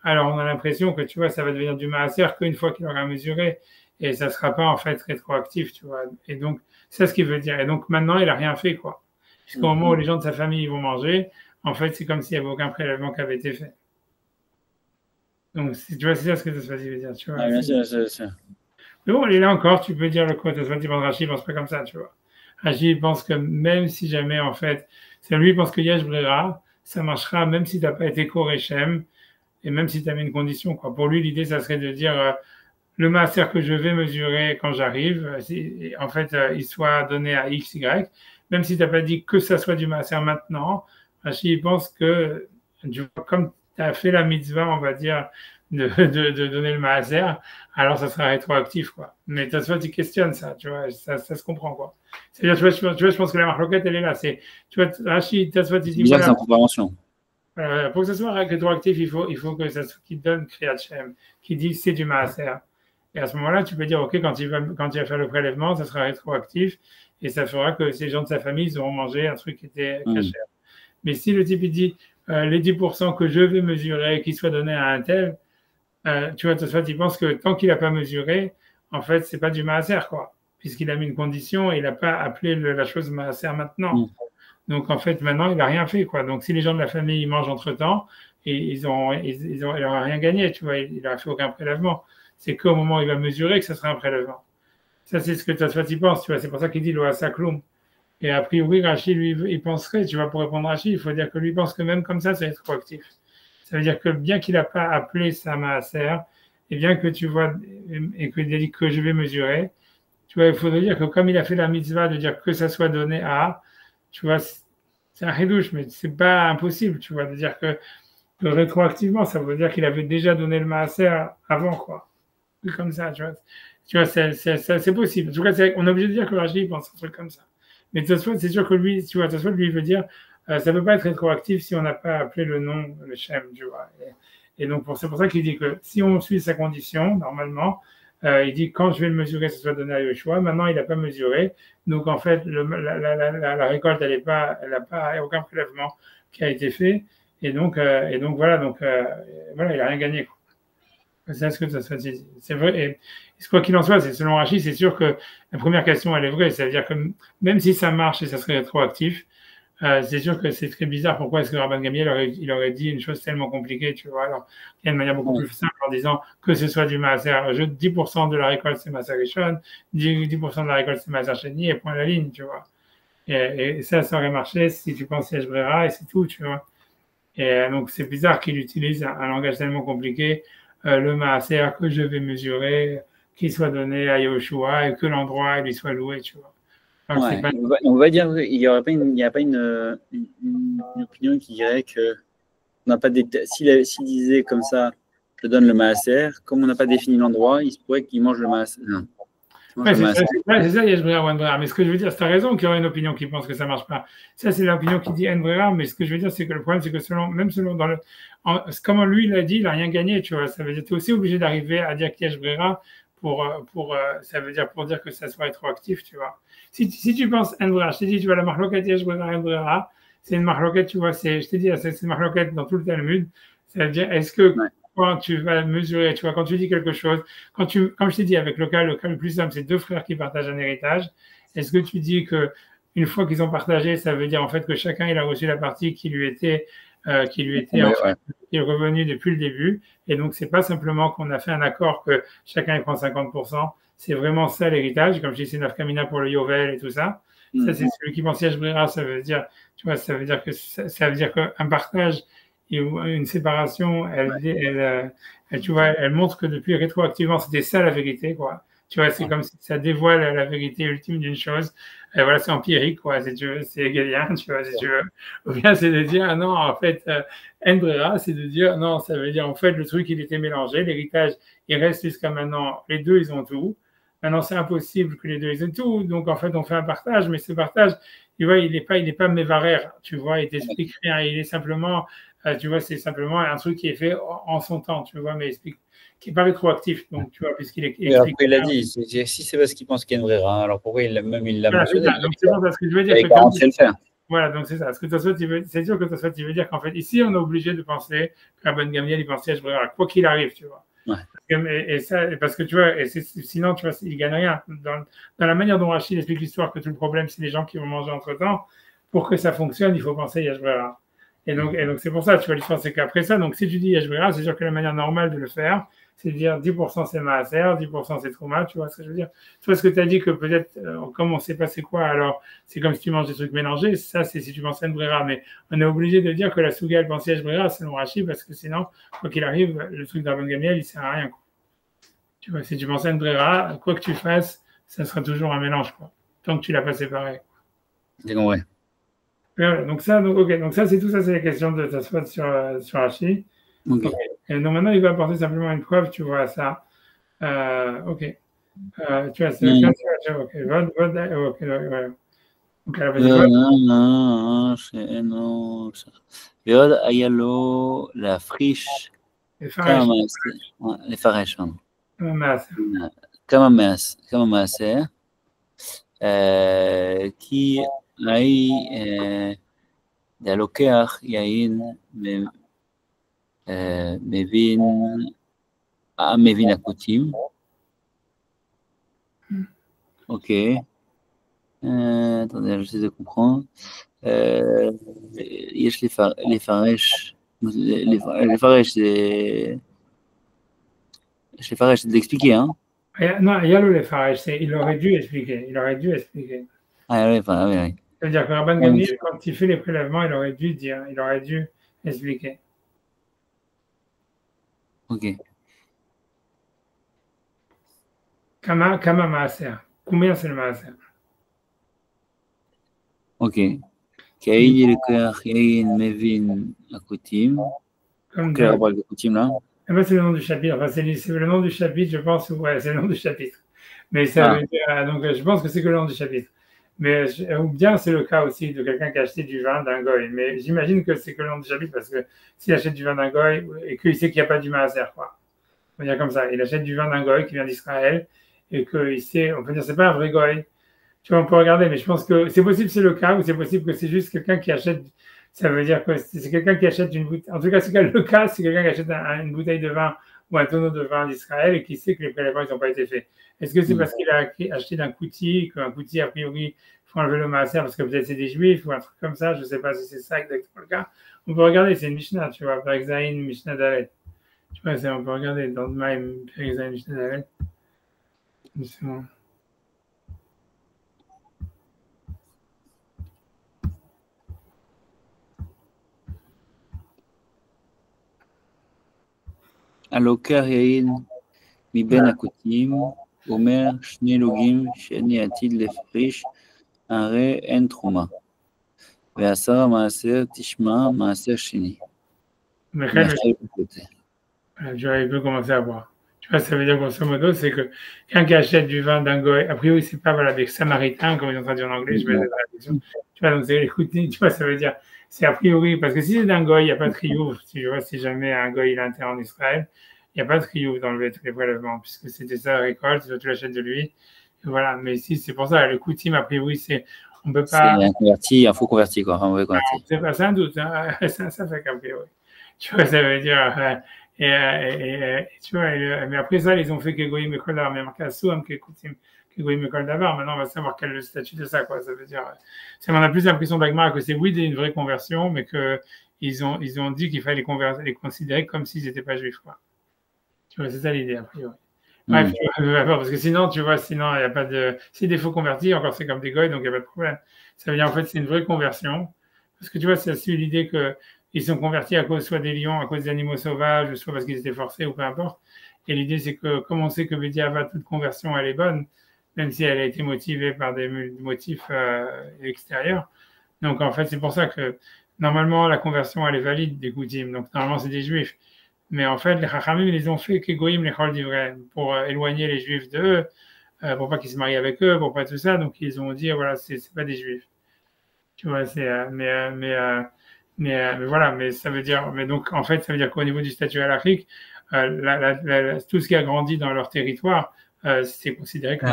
Alors, on a l'impression que, tu vois, ça va devenir du Maaser qu'une fois qu'il aura mesuré. Et ça ne sera pas, en fait, rétroactif, tu vois. Et donc, c'est ce qu'il veut dire. Et donc, maintenant, il n'a rien fait, quoi. Puisqu'au moment où les gens de sa famille vont manger, en fait, c'est comme s'il n'y avait aucun prélèvement qui avait été fait. Donc, tu vois, c'est ça ce que ça veut dire, tu vois. Ah, bien sûr. Mais bon, et là encore, tu peux dire le côté Rashi, il pense pas comme ça, tu vois. Rashi, il pense que même si jamais, en fait, c'est lui, il pense que Yesh Brera, ça marchera, même si tu n'as pas été Korechem, et même si tu as mis une condition, quoi. Pour lui, l'idée, ça serait de dire le maaser que je vais mesurer quand j'arrive, en fait, il soit donné à X, Y, même si tu n'as pas dit que ça soit du maaser maintenant, Rashi pense que, comme tu as fait la mitzvah, on va dire, de donner le maaser, alors ça sera rétroactif, quoi. Mais Tosfot, il questionne ça, tu vois, ça se comprend, quoi. C'est-à-dire, tu vois, je pense que la marloquette, elle est là. Tu vois, Rashi, Tosfot, il dit, voilà, c'est en compréhension. Pour que ça soit rétroactif, il faut que ça qu'il donne Kriyat Shem, qui dit c'est du maaser. Et à ce moment-là, tu peux dire, OK, quand il va faire le prélèvement, ça sera rétroactif et ça fera que ces gens de sa famille, ils auront mangé un truc qui était caché. Mais si le type, il dit, les 10% que je vais mesurer, qu'ils soient donnés à un tel, tu vois, Tosfot, il pense que tant qu'il n'a pas mesuré, en fait, c'est pas du maaser, quoi. Puisqu'il a mis une condition et il n'a pas appelé la chose maaser maintenant. Donc, en fait, maintenant, il n'a rien fait, quoi. Donc, si les gens de la famille ils mangent entre-temps, ils n'auront rien gagné, tu vois. Il n'aura fait aucun prélèvement. C'est qu'au moment où il va mesurer que ce sera un prélèvement. Ça, c'est ce que Tosfot y pense, tu vois. C'est pour ça qu'il dit l'oasa kloum. Et a priori, Rashi, lui, il penserait, tu vois, pour répondre à Rashi, il faut dire que lui pense que même comme ça, c'est rétroactif. Ça veut dire que bien qu'il n'a pas appelé sa maaser, et bien que tu vois, et qu'il a dit que je vais mesurer, tu vois, il faudrait dire que comme il a fait la mitzvah de dire que ça soit donné à, tu vois, c'est un redouche, mais c'est pas impossible, tu vois, de dire que rétroactivement, ça veut dire qu'il avait déjà donné le maaser avant, quoi. Comme ça, tu vois, c'est possible. En tout cas, on est obligé de dire que Rashi pense un truc comme ça. Mais Tosfot, c'est sûr que lui, tu vois, Tosfot, lui, veut dire, ça ne peut pas être rétroactif si on n'a pas appelé le nom, le Shem, tu vois. Et donc, c'est pour ça qu'il dit que si on suit sa condition, normalement, il dit quand je vais le mesurer, ça soit donné à Yoshua. Maintenant, il n'a pas mesuré. Donc, en fait, la récolte, elle n'a pas aucun prélèvement qui a été fait. Et donc voilà, voilà, il n'a rien gagné, quoi. C'est ce que ça se dit. C'est vrai. Et quoi qu'il en soit, c'est selon Rachid, c'est sûr que la première question, elle est vraie. C'est-à-dire que même si ça marche et ça serait rétroactif, c'est sûr que c'est très bizarre. Pourquoi est-ce que Rabban Gamliel il aurait dit une chose tellement compliquée, tu vois? Alors, il y a une manière beaucoup plus simple en disant que ce soit du maaser. 10% de la récolte, c'est maaser rishon, 10% de la récolte, c'est maaser sheni, et point la ligne, tu vois. Et ça aurait marché si tu pensais à Brera et c'est tout, tu vois. Et donc, c'est bizarre qu'il utilise un langage tellement compliqué, le maaser que je vais mesurer, qu'il soit donné à Yoshua et que l'endroit lui soit loué, tu vois. Ouais, on va dire qu'il n'y a pas une opinion qui dirait que on n'a pas s'il disait comme ça, je donne le maaser, comme on n'a pas défini l'endroit, il se pourrait qu'il mange le maaser. Non. Ouais, c'est ça, Yeshbrea ou Enbrera. Mais ce que je veux dire, c'est raison qu'il y aurait une opinion qui pense que ça ne marche pas. Ça, c'est l'opinion qui dit Enbrera, mais ce que je veux dire, c'est que le problème, c'est que même selon comment lui l'a dit, il n'a rien gagné, tu vois. Ça veut dire que tu es aussi obligé d'arriver à dire Yeshbrea ça veut dire pour dire que ça soit rétroactif, tu vois. Si tu penses Enbrera, je t'ai dit, tu vois, la marloquette Yeshbrea Enbrera, c'est une marloquette, tu vois, je t'ai dit, c'est une marloquette dans tout le Talmud. Ça veut dire, est-ce que quand tu vas mesurer, tu vois, quand tu dis quelque chose, comme je t'ai dit, avec le cas le plus simple, c'est deux frères qui partagent un héritage. Est-ce que tu dis que une fois qu'ils ont partagé, ça veut dire en fait que chacun il a reçu la partie qui lui était revenue depuis le début, et donc c'est pas simplement qu'on a fait un accord que chacun il prend 50%, c'est vraiment ça l'héritage, comme je dis, c'est Nafkamina pour le Yovel et tout ça. Ça, c'est celui qui pense Yeshbrea, ça veut dire, tu vois, ça veut dire qu'un partage et une séparation, tu vois, elle montre que depuis rétroactivement, c'était ça la vérité, quoi. Tu vois, c'est comme si ça dévoile la vérité ultime d'une chose. Et voilà, c'est empirique, quoi, si tu veux, c'est hegelien, tu vois, si tu veux. Ou bien c'est de dire, non, en fait, Enbrera, c'est de dire, non, ça veut dire, en fait, le truc, il était mélangé, l'héritage, il reste jusqu'à maintenant, les deux, ils ont tout. Maintenant, c'est impossible que les deux, ils aient tout. Donc, en fait, on fait un partage, mais ce partage, tu vois, il n'est pas mévaraire, tu vois, il t'explique rien, il est simplement, tu vois, c'est simplement un truc qui est fait en son temps, tu vois, mais qui n'est pas rétroactif, donc, tu vois, puisqu'il est. Et après, il a dit, si c'est parce qu'il pense qu'il y a une vraie erreur, alors pourquoi il l'a mentionné? Donc, c'est bon, parce que je veux dire que le faire. Voilà, donc c'est ça. C'est sûr que Tosfot, il veut dire qu'en fait, ici, on est obligé de penser qu'à Ben Gamliel, il pensait à Yeshbrea, quoi qu'il arrive, tu vois. Ouais. Parce que tu vois, sinon, tu vois, il ne gagne rien. Dans la manière dont Rachid explique l'histoire, que tout le problème, c'est les gens qui vont manger entre-temps, pour que ça fonctionne, il faut penser à Yeshbrea. Et donc c'est pour ça, tu vois, l'histoire, c'est qu'après ça, donc si tu dis Yeshbrea, c'est sûr que la manière normale de le faire, c'est de dire 10% c'est Maaser, 10% c'est Trouma, tu vois ce que je veux dire? Toi, ce que tu as dit que peut-être, comme on ne sait pas c'est quoi, alors c'est comme si tu manges des trucs mélangés, ça c'est si tu penses à une brera, mais on est obligé de dire que la Souga elle pensait à brera selon Rachid, parce que sinon, quoi qu'il arrive, le truc d'Arban Gamiel, il sert à rien, quoi. Tu vois, si tu penses à une brera, quoi que tu fasses, ça sera toujours un mélange, quoi, tant que tu l'as pas séparé. J'ai compris. Donc ça, donc ça c'est tout ça, c'est la question de ta faute sur Rachid. Okay. Et donc maintenant, il va apporter simplement une preuve, tu vois, ça. Ok. Tu vois, c'est ok. Ok, ouais. Donc, alors, ועוד היה לו להפריש לפרש כמה מעשר, כי הלוקח יין מבין הכותים. Ok. Attendez, j'essaie de comprendre. יש לפרש, c'est d'expliquer, hein? Non, il y a le Lefarech, il aurait dû expliquer. Ah oui, oui. C'est-à-dire que Rabban Gamliel, quand il fait les prélèvements, il aurait dû dire, il aurait dû expliquer. Ok. Kama Maaser. Combien c'est le Maaser? Ok. Kaïd Lekach Yain Mevin Akutim. Quel rapport avec Akutim là? C'est le nom du chapitre. Enfin, c'est le nom du chapitre, je pense. Ouais, c'est le nom du chapitre. Mais ça veut dire, donc je pense que c'est que le nom du chapitre. Mais ou bien c'est le cas aussi de quelqu'un qui a acheté du vin d'un goy. Mais j'imagine que c'est que le nom du chapitre parce que s'il achète du vin d'un goy et qu'il sait qu'il n'y a pas du maaser, quoi. On va dire comme ça. Il achète du vin d'un goy qui vient d'Israël et qu'il sait, on peut dire c'est pas un vrai goy. Tu vois, on peut regarder, mais je pense que c'est possible, c'est le cas, ou c'est possible que c'est juste quelqu'un qui achète. Ça veut dire que c'est quelqu'un qui achète une bouteille. En tout cas, c'est le cas, c'est quelqu'un qui achète une bouteille de vin ou un tonneau de vin d'Israël et qui sait que les prélèvements n'ont pas été faits. Est-ce que c'est parce qu'il a acheté d'un Kouti, qu'un Kouti, a priori, il faut enlever le maaser parce que peut-être c'est des juifs ou un truc comme ça? Je ne sais pas si c'est ça exactement le cas. On peut regarder, c'est une Mishnah, tu vois, Perek Zayin, Mishnah Dalet. Tu vois, on peut regarder dans le Maïm, Perek Zayin, Mishnah Dalet. C'est bon. הלוקח יין מבין הכותים, אומר שני לוגים שאני עתיד להפריש, הרי אין תרומה. ועשר המעשר תשמע מעשר שני. Il peut commencer à boire. Tu vois, ça veut dire grosso modo, c'est que quelqu'un qui achète du vin d'un goy, a priori, c'est pas voilà, des samaritains, comme ils ont traduit en anglais, je vais la traduction. Tu vois, donc c'est écouter, tu vois, ça veut dire, c'est a priori, parce que si c'est d'un goy, il n'y a pas de triouf, tu vois, si jamais un goy il est interne en Israël, il n'y a pas de triouf d'enlever tous les prélèvements, puisque c'était ça la récolte, tu l'achètes de lui, et voilà, mais si c'est pour ça, le coutume, a priori, c'est, on peut pas. C'est un faux converti, quoi, un mauvais converti. C'est pas, c'est un doute, hein, ça fait qu'a priori. Tu vois, ça veut dire, tu vois, mais après ça, ils ont fait que Goïm et Koldar, mais marqué à Souham, que Goïm et Koldar. Maintenant, on va savoir quel est le statut de ça, quoi. Ça veut dire, ça m'en a plus l'impression d'Agmar que c'est oui, une vraie conversion, mais qu'ils ont dit qu'il fallait les considérer comme s'ils n'étaient pas juifs, quoi. Tu vois, c'est ça l'idée, a priori. Bref, parce que sinon, tu vois, il n'y a pas de. Si des faux convertis, encore c'est comme des goïs, donc il n'y a pas de problème. Ça veut dire, en fait, c'est une vraie conversion. Parce que tu vois, c'est aussi l'idée qu'ils sont convertis à cause soit des lions, à cause des animaux sauvages, soit parce qu'ils étaient forcés ou peu importe. Et l'idée, c'est que, comme on sait que Bediava, toute conversion, elle est bonne, même si elle a été motivée par des motifs extérieurs. Donc, en fait, c'est pour ça que, normalement, la conversion, elle est valide des Goudim. Donc, normalement, c'est des juifs. Mais en fait, les Chachamim, ils ont fait qu'Egoïm les Chol d'Ivraim pour éloigner les juifs d'eux, pour pas qu'ils se marient avec eux, pour pas tout ça. Donc, ils ont dit, voilà, c'est pas des juifs. Tu vois, mais voilà, mais ça veut dire, mais donc, en fait, ça veut dire qu'au niveau du statut halachique, tout ce qui a grandi dans leur territoire, c'est considéré comme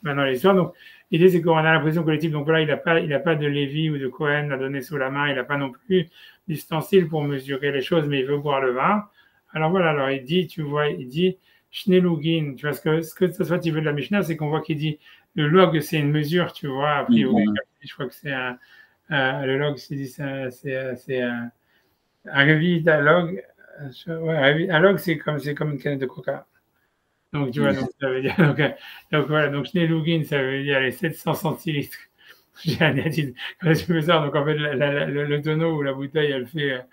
maintenant l'histoire. Donc, l'idée, c'est qu'on a l'impression que le type, donc voilà, il n'a pas de Lévi ou de Cohen à donner sous la main, il n'a pas non plus d'ustensile pour mesurer les choses, mais il veut boire le vin. Alors voilà, alors il dit, tu vois, il dit, Shnelugin, tu vois, ce que ce soit il veut de la Mishnah, c'est qu'on voit qu'il dit, le log, c'est une mesure, tu vois, a priori, je crois que c'est le log, c'est un révis d'un log, Ouais, alog, c'est comme une canette de coca. Donc, tu vois, donc, ça veut dire, donc voilà, donc Schnellugin, ça veut dire les 700 centilitres. J'ai un diète, quand je fais ça, donc en fait, le tonneau ou la bouteille, elle fait,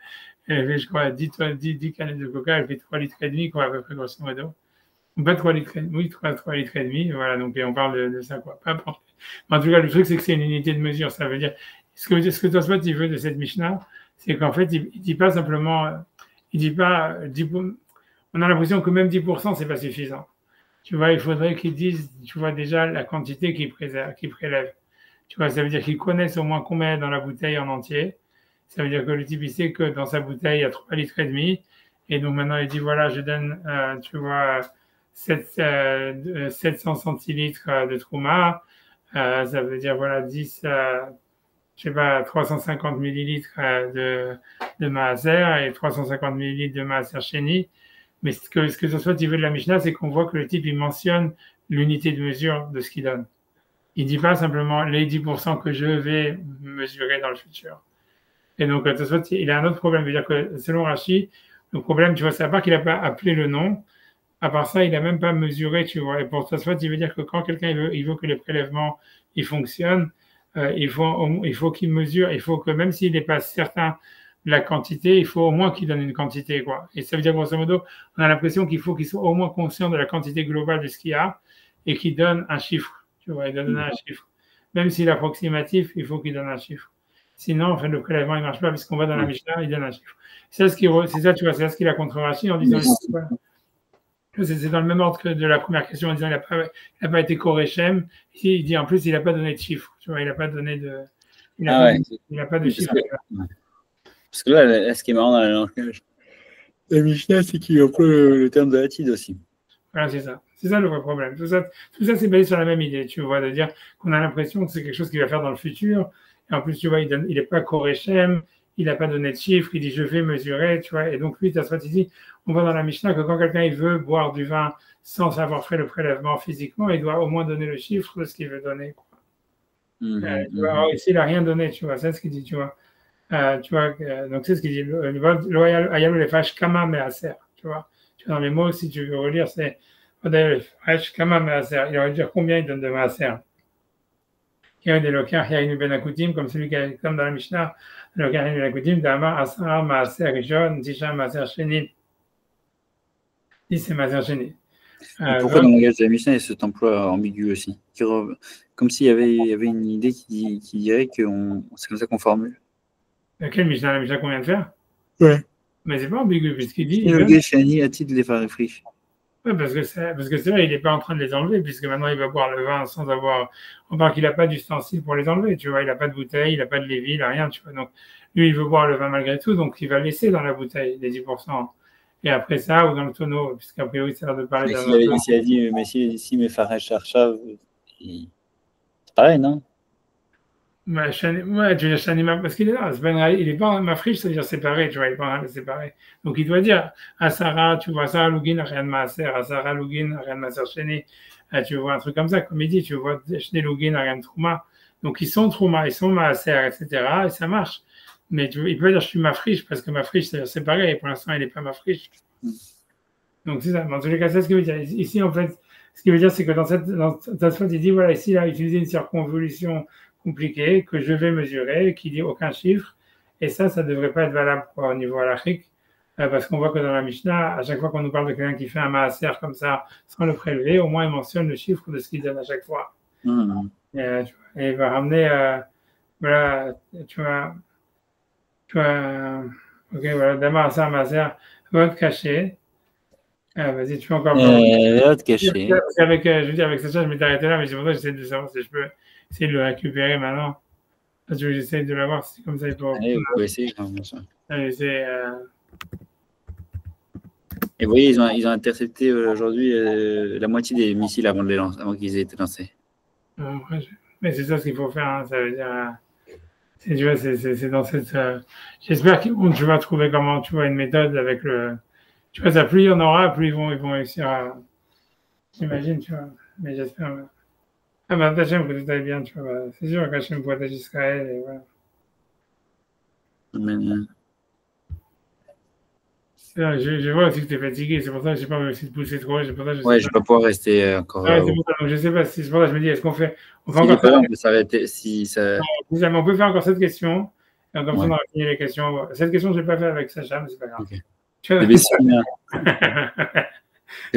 je crois, 10 canettes de coca, elle fait 3 litres et demi, quoi, à peu près, grosso modo. Pas 3 litres et demi, oui, 3 litres et demi, voilà, donc, et on parle de ça, quoi, peu importe. En tout cas, le truc, c'est que c'est une unité de mesure, ça veut dire, ce que Tosfot, il veut de cette Mishnah, c'est qu'en fait, il dit pas simplement, il dit pas, on a l'impression que même 10%, c'est pas suffisant. Tu vois, il faudrait qu'ils disent, tu vois, déjà la quantité qu'ils prélèvent. Tu vois, ça veut dire qu'ils connaissent au moins combien il y a dans la bouteille en entier. Ça veut dire que le type, il sait que dans sa bouteille, il y a 3 litres et demi. Et donc maintenant, il dit, voilà, je donne, tu vois, 700 centilitres de Trouma. Ça veut dire, voilà, 10, je sais pas, 350 millilitres de Maaser et 350 millilitres de Maaser Chéni. Mais ce que ce soit il veut de la Mishnah, c'est qu'on voit que le type, il mentionne l'unité de mesure de ce qu'il donne. Il dit pas simplement les 10% que je vais mesurer dans le futur. Et donc, Tosfot, il a un autre problème. C'est-à-dire que selon Rashi, le problème, tu vois, c'est à part qu'il n'a pas appelé le nom, à part ça, il n'a même pas mesuré, tu vois. Et pour Tosfot, il veut dire que quand quelqu'un il veut que les prélèvements ils fonctionnent, il faut qu'il mesure, il faut que même s'il n'est pas certain de la quantité, il faut au moins qu'il donne une quantité, quoi. Et ça veut dire, grosso modo, on a l'impression qu'il faut qu'il soit au moins conscient de la quantité globale de ce qu'il y a et qu'il donne un chiffre, tu vois, il doit donner un chiffre. Même s'il est approximatif, il faut qu'il donne un chiffre. Sinon, en fait, le prélèvement, il ne marche pas, puisqu'on va dans la Mishnah, il donne un chiffre. C'est ça, tu vois, c'est ça qu'il a contre Rashi en disant, c'est dans le même ordre que de la première question en disant il n'a pas été Korechem. Ici, il dit en plus, il n'a pas donné de chiffre. Tu vois, il n'a pas donné de. Il n'a pas de chiffre. Parce que là, ce qui est marrant dans la langage de Mishnah, c'est qu'il emploie le terme de Hatid aussi. Voilà, c'est ça. C'est ça le vrai problème. Tout ça c'est basé sur la même idée, tu vois, de dire qu'on a l'impression que c'est quelque chose qu'il va faire dans le futur. Et en plus, tu vois, il n'est pas Korechem, il n'a pas donné de chiffre, il dit je vais mesurer, tu vois. Et donc, lui, il dit on voit dans la Mishnah que quand quelqu'un il veut boire du vin sans avoir fait le prélèvement physiquement, il doit au moins donner le chiffre de ce qu'il veut donner. Quoi. Alors, ici, il n'a rien donné, tu vois, c'est ce qu'il dit, tu vois. Donc c'est ce qu'il dit. Le Lefash Kama Measer, tu vois. Dans les mots, si tu veux relire, c'est Lefash Kama Measer. Il aurait dire combien il donne de Measer. Il y a des locaux, il y a une ben akutim, comme celui qui est comme dans la Mishnah, le locaux, il y a une ben akutim, Dama Asara Maaser Rishon, Tisha Maaser Sheni. 10 c'est Maaser Sheni. Pourquoi dans le langage de la Mishnah, il y a cet emploi ambigu aussi? Comme s'il y avait une idée qui dirait que c'est comme ça qu'on formule. Quelle Mishnah? La Mishnah qu'on vient de faire? Ouais. Mais c'est pas ambigu, puisqu'il dit. Le Shani a-t-il les faire réfléchir? Oui, parce que c'est vrai, il n'est pas en train de les enlever, puisque maintenant il va boire le vin sans avoir. On parle qu'il n'a pas d'ustensile pour les enlever, tu vois, il n'a pas de bouteille, il n'a pas de lévi, il n'a rien, tu vois. Donc, lui, il veut boire le vin malgré tout, donc il va laisser dans la bouteille les 10%. Et après ça, ou dans le tonneau, puisqu'a priori, ça a l'air de parler d'un. S'il a dit, mais si mes Faresh Archav, c'est pareil, non? Ouais, tu veux dire Shanima, parce qu'il est là, il n'est pas ma friche, c'est-à-dire séparé, tu vois, il n'est pas en train de séparer. Donc il doit dire, Asara, tu vois, Asara Lugin, rien de Maaser, Asara Lugin, rien de Maaser Sheni, tu vois, un truc comme ça, comme il dit, tu vois, Sheni Lugin, rien de Trouma. Donc ils sont Trouma, ils sont Maaser, etc., et ça marche. Mais tu vois, il peut dire, je suis ma friche, parce que ma friche, c'est-à-dire séparé, et pour l'instant, il n'est pas ma friche. Donc c'est ça, dans tous les cas, c'est ce qu'il veut dire. Ici, en fait, ce qu'il veut dire, c'est que dans cette fois, il dit, voilà, ici, il a utilisé une circonvolution compliqué que je vais mesurer, qui dit aucun chiffre. Et ça ne devrait pas être valable au niveau halachique, parce qu'on voit que dans la Mishnah, à chaque fois qu'on nous parle de quelqu'un qui fait un maaser comme ça, sans le prélever, au moins il mentionne le chiffre de ce qu'il donne à chaque fois. Et il va ramener, voilà, ok, voilà, d'abord ça, maaser, vote caché. Vas-y, tu peux encore parler. Vote caché. Je veux dire, avec Sacha, je m'étais arrêté là, mais c'est pour ça que j'essaie de savoir si je peux essayer de le récupérer maintenant. Parce que j'essaie de l'avoir, c'est comme ça, il faut. Allez, vous pouvez essayer quand même. Allez, Et vous voyez, ils ont intercepté aujourd'hui la moitié des missiles avant qu'ils aient été lancés. Mais c'est ça ce qu'il faut faire, hein, ça veut dire. Tu vois, c'est dans cette. J'espère qu'ils vont, tu vas trouver comment, tu vois, une méthode avec le. Tu vois, ça, plus il y en aura, plus ils vont réussir à. J'imagine, tu vois. Mais j'espère. Ah ben, Hachem, que tout aille bien, tu vois. C'est sûr qu'Hachem protège Israël, et voilà. Amen. Je vois aussi que tu es fatigué, c'est pour ça que je n'ai pas réussi de pousser trop. C'est pour ça que je Ouais, sais je pas. vais pas pouvoir rester encore. Ouais, c'est pour ça. Donc, je sais pas si c'est pour ça que je me dis, est-ce qu'on fait, on fait S'il est encore pas ça? là, on peut s'arrêter. Si ça... Si jamais on peut faire encore cette question. Et comme ça, Ouais. on aura fini les questions. Cette question, je ne l'ai pas fait avec Sacha, mais c'est pas grave. Okay. Tu vois,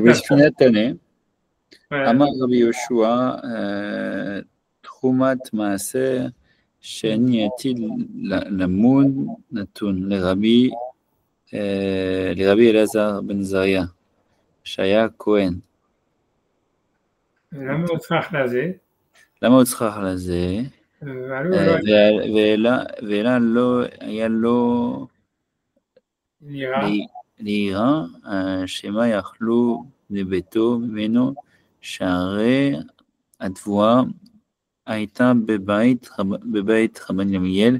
בספינת תנא, ouais. אמר רבי יהושע, תרומת מעשר שאני עתיד למוד נתון לרבי אלעזר בן עזריה, שהיה כהן. למה הוא צריך לזה? למה הוא צריך לזה? ואלה לא היה לו לירא, שמא יכלו לביתו ממנו שהרי התבואה הייתה בבית רבן גמליאל,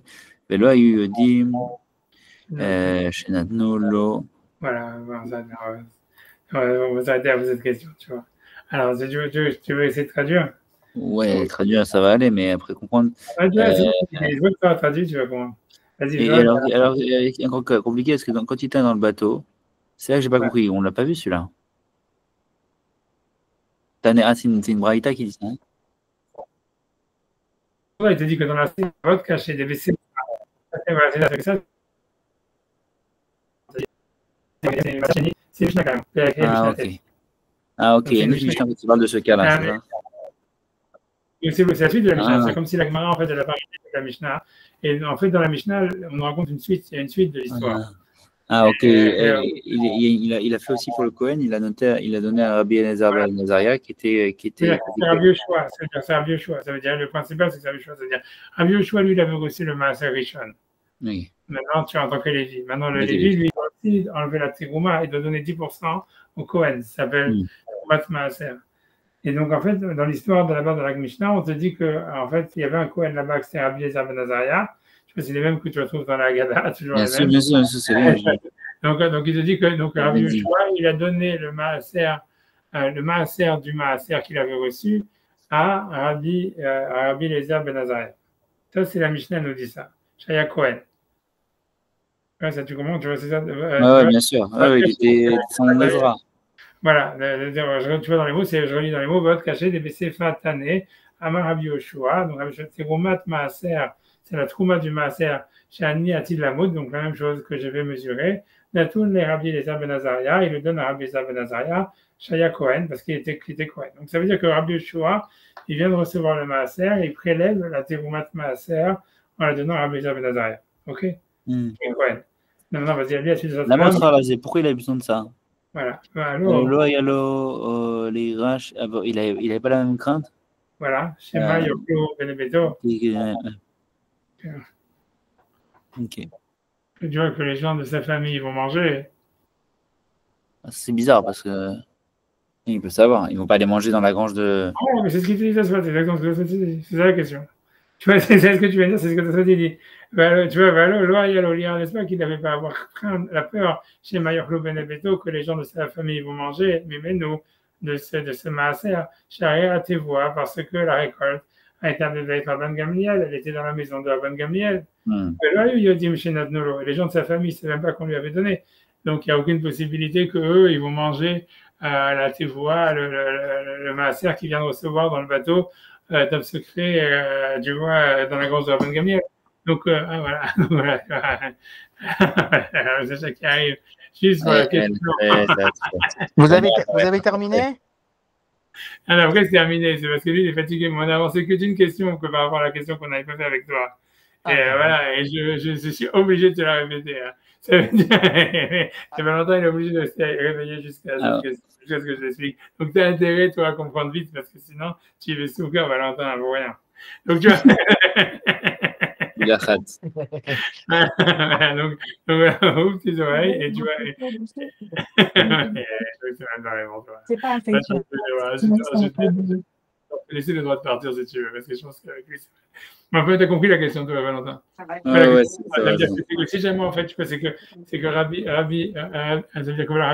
ולא היו יודעים שנתנו לו. Voilà, on va s'arrêter à cette question, tu vois. Alors, si tu veux essayer de traduire? Ouais, traduire, ça va aller, mais après comprendre. Je veux que tu as traduit, tu vas comprendre. Vas-y, et alors, encore compliqué, parce que quand il était dans le bateau, c'est là que j'ai pas compris. On l'a pas vu celui-là. C'est une braïta qui dit ça. Il te dit que dans la scène, il va te cacher des WC. C'est Mishnah quand même. Ah, ok. Il y a une Mishnah qui parle de ce cas-là, c'est ça? C'est la suite de la Mishnah. C'est comme si la Gemara, en fait, elle a parlé de la Mishnah. Et en fait, dans la Mishnah, on nous raconte une suite. Il y a une suite de l'histoire. Ah, ok. Il a fait aussi pour le Cohen. Il a donné à Rabbi Elazar ben Azaria qui était. C'est un vieux choix. C'est un vieux choix. Ça veut dire, le principal, c'est que c'est un vieux choix. Ça veut dire, un vieux choix, lui, il avait reçu le Maaser Rishon. Oui. Maintenant, tu es en tant que Lévi. Maintenant, le Lévi, lui, il doit aussi enlever la Terouma et doit donner 10% au Cohen. Ça s'appelle Teroumat Maaser. Et donc, en fait, dans l'histoire de la Mishnah, on te dit qu'en fait, il y avait un Cohen là-bas qui c'était Rabbi Elazar ben Azaria. Je sais pas si c'est les mêmes que tu retrouves dans la Haggadah, toujours les mêmes. Bien sûr, c'est les mêmes. Donc, il te dit que Rabbi Yoshua, il a donné le maaser du maaser qu'il avait reçu à Rabbi Elazar ben Azaria. Ça, c'est la Mishnah nous dit ça. Shaya Cohen. Ouais, ça, tu comprends? Tu vois, c'est ça? Ouais, bien sûr. Il était sans Ezra. Voilà. Tu vois dans les mots, je relis dans les mots, votre caché des Bessefa Tané, Amar Rabbi Yoshua. Donc, c'est Romat Maaser. C'est la trouma du maaser chez Ani Atil Lamoud, donc la même chose que je vais mesurer. Natoun les Rabbi Elazar ben Azaria, il le donne à Rabbi Elazar ben Azaria, Shaya Cohen, parce qu'il était Cohen. Donc ça veut dire que Rabbi Yoshua, il vient de recevoir le maaser, et il prélève la teroumat maaser en la donnant à Rabbi Elazar ben Azaria. Ok? Cohen. Non, vas-y, allez, la montre, pourquoi il a besoin de ça? Voilà. Alors, il n'avait pas la même crainte? Voilà. Shema Yoklo Benebeto. Ok. Tu vois que les gens de sa famille vont manger. C'est bizarre parce que ils peuvent savoir, ils vont pas aller manger dans la grange de. Oh, mais c'est ce qu'il te dit, ça se passe, c'est exactement ce que ça dit. C'est ça la question. Tu vois, c'est ce que tu viens de dire, c'est ce que ça dit. Tu vois, n'est-ce pas qu'il n'avait pas à avoir la peur chez Mayoklo Benebeto que les gens de sa famille vont manger, mais nous, de ce maaser, Sharia tes voix, parce que la récolte a été avec Rabban Gamliel, elle était dans la maison de Rabban Gamliel. Et les gens de sa famille ne savaient même pas qu'on lui avait donné. Donc, il n'y a aucune possibilité qu'eux, ils vont manger la tevoua, le maaser qu'ils viennent recevoir dans le bateau, top secret, tu vois, dans la grange de Rabban Gamliel. Donc, voilà. C'est ça qui arrive. Juste pour la question. Vous avez terminé? Alors, pourquoi c'est terminé? C'est parce que lui, il est fatigué. Mais on n'a avancé que d'une question que par rapport à la question qu'on n'avait pas fait avec toi. Et voilà, et je suis obligé de te la répéter. Hein. Ça veut dire, Valentin, il est obligé de se réveiller jusqu'à ce que je l'explique. Donc, tu as intérêt, toi, à comprendre vite, parce que sinon, tu vas souffrir, Valentin, pour rien. Donc, tu vois. Il a hâte. donc ouvre tes oreilles et tu vois. C'est pas un Facebook. Je vais te laisser le droit de partir si tu veux, parce que je pense qu'avec lui, Enfin, tu as compris la question, toi, Valentin. C'est que si jamais, en fait, c'est que Rabbi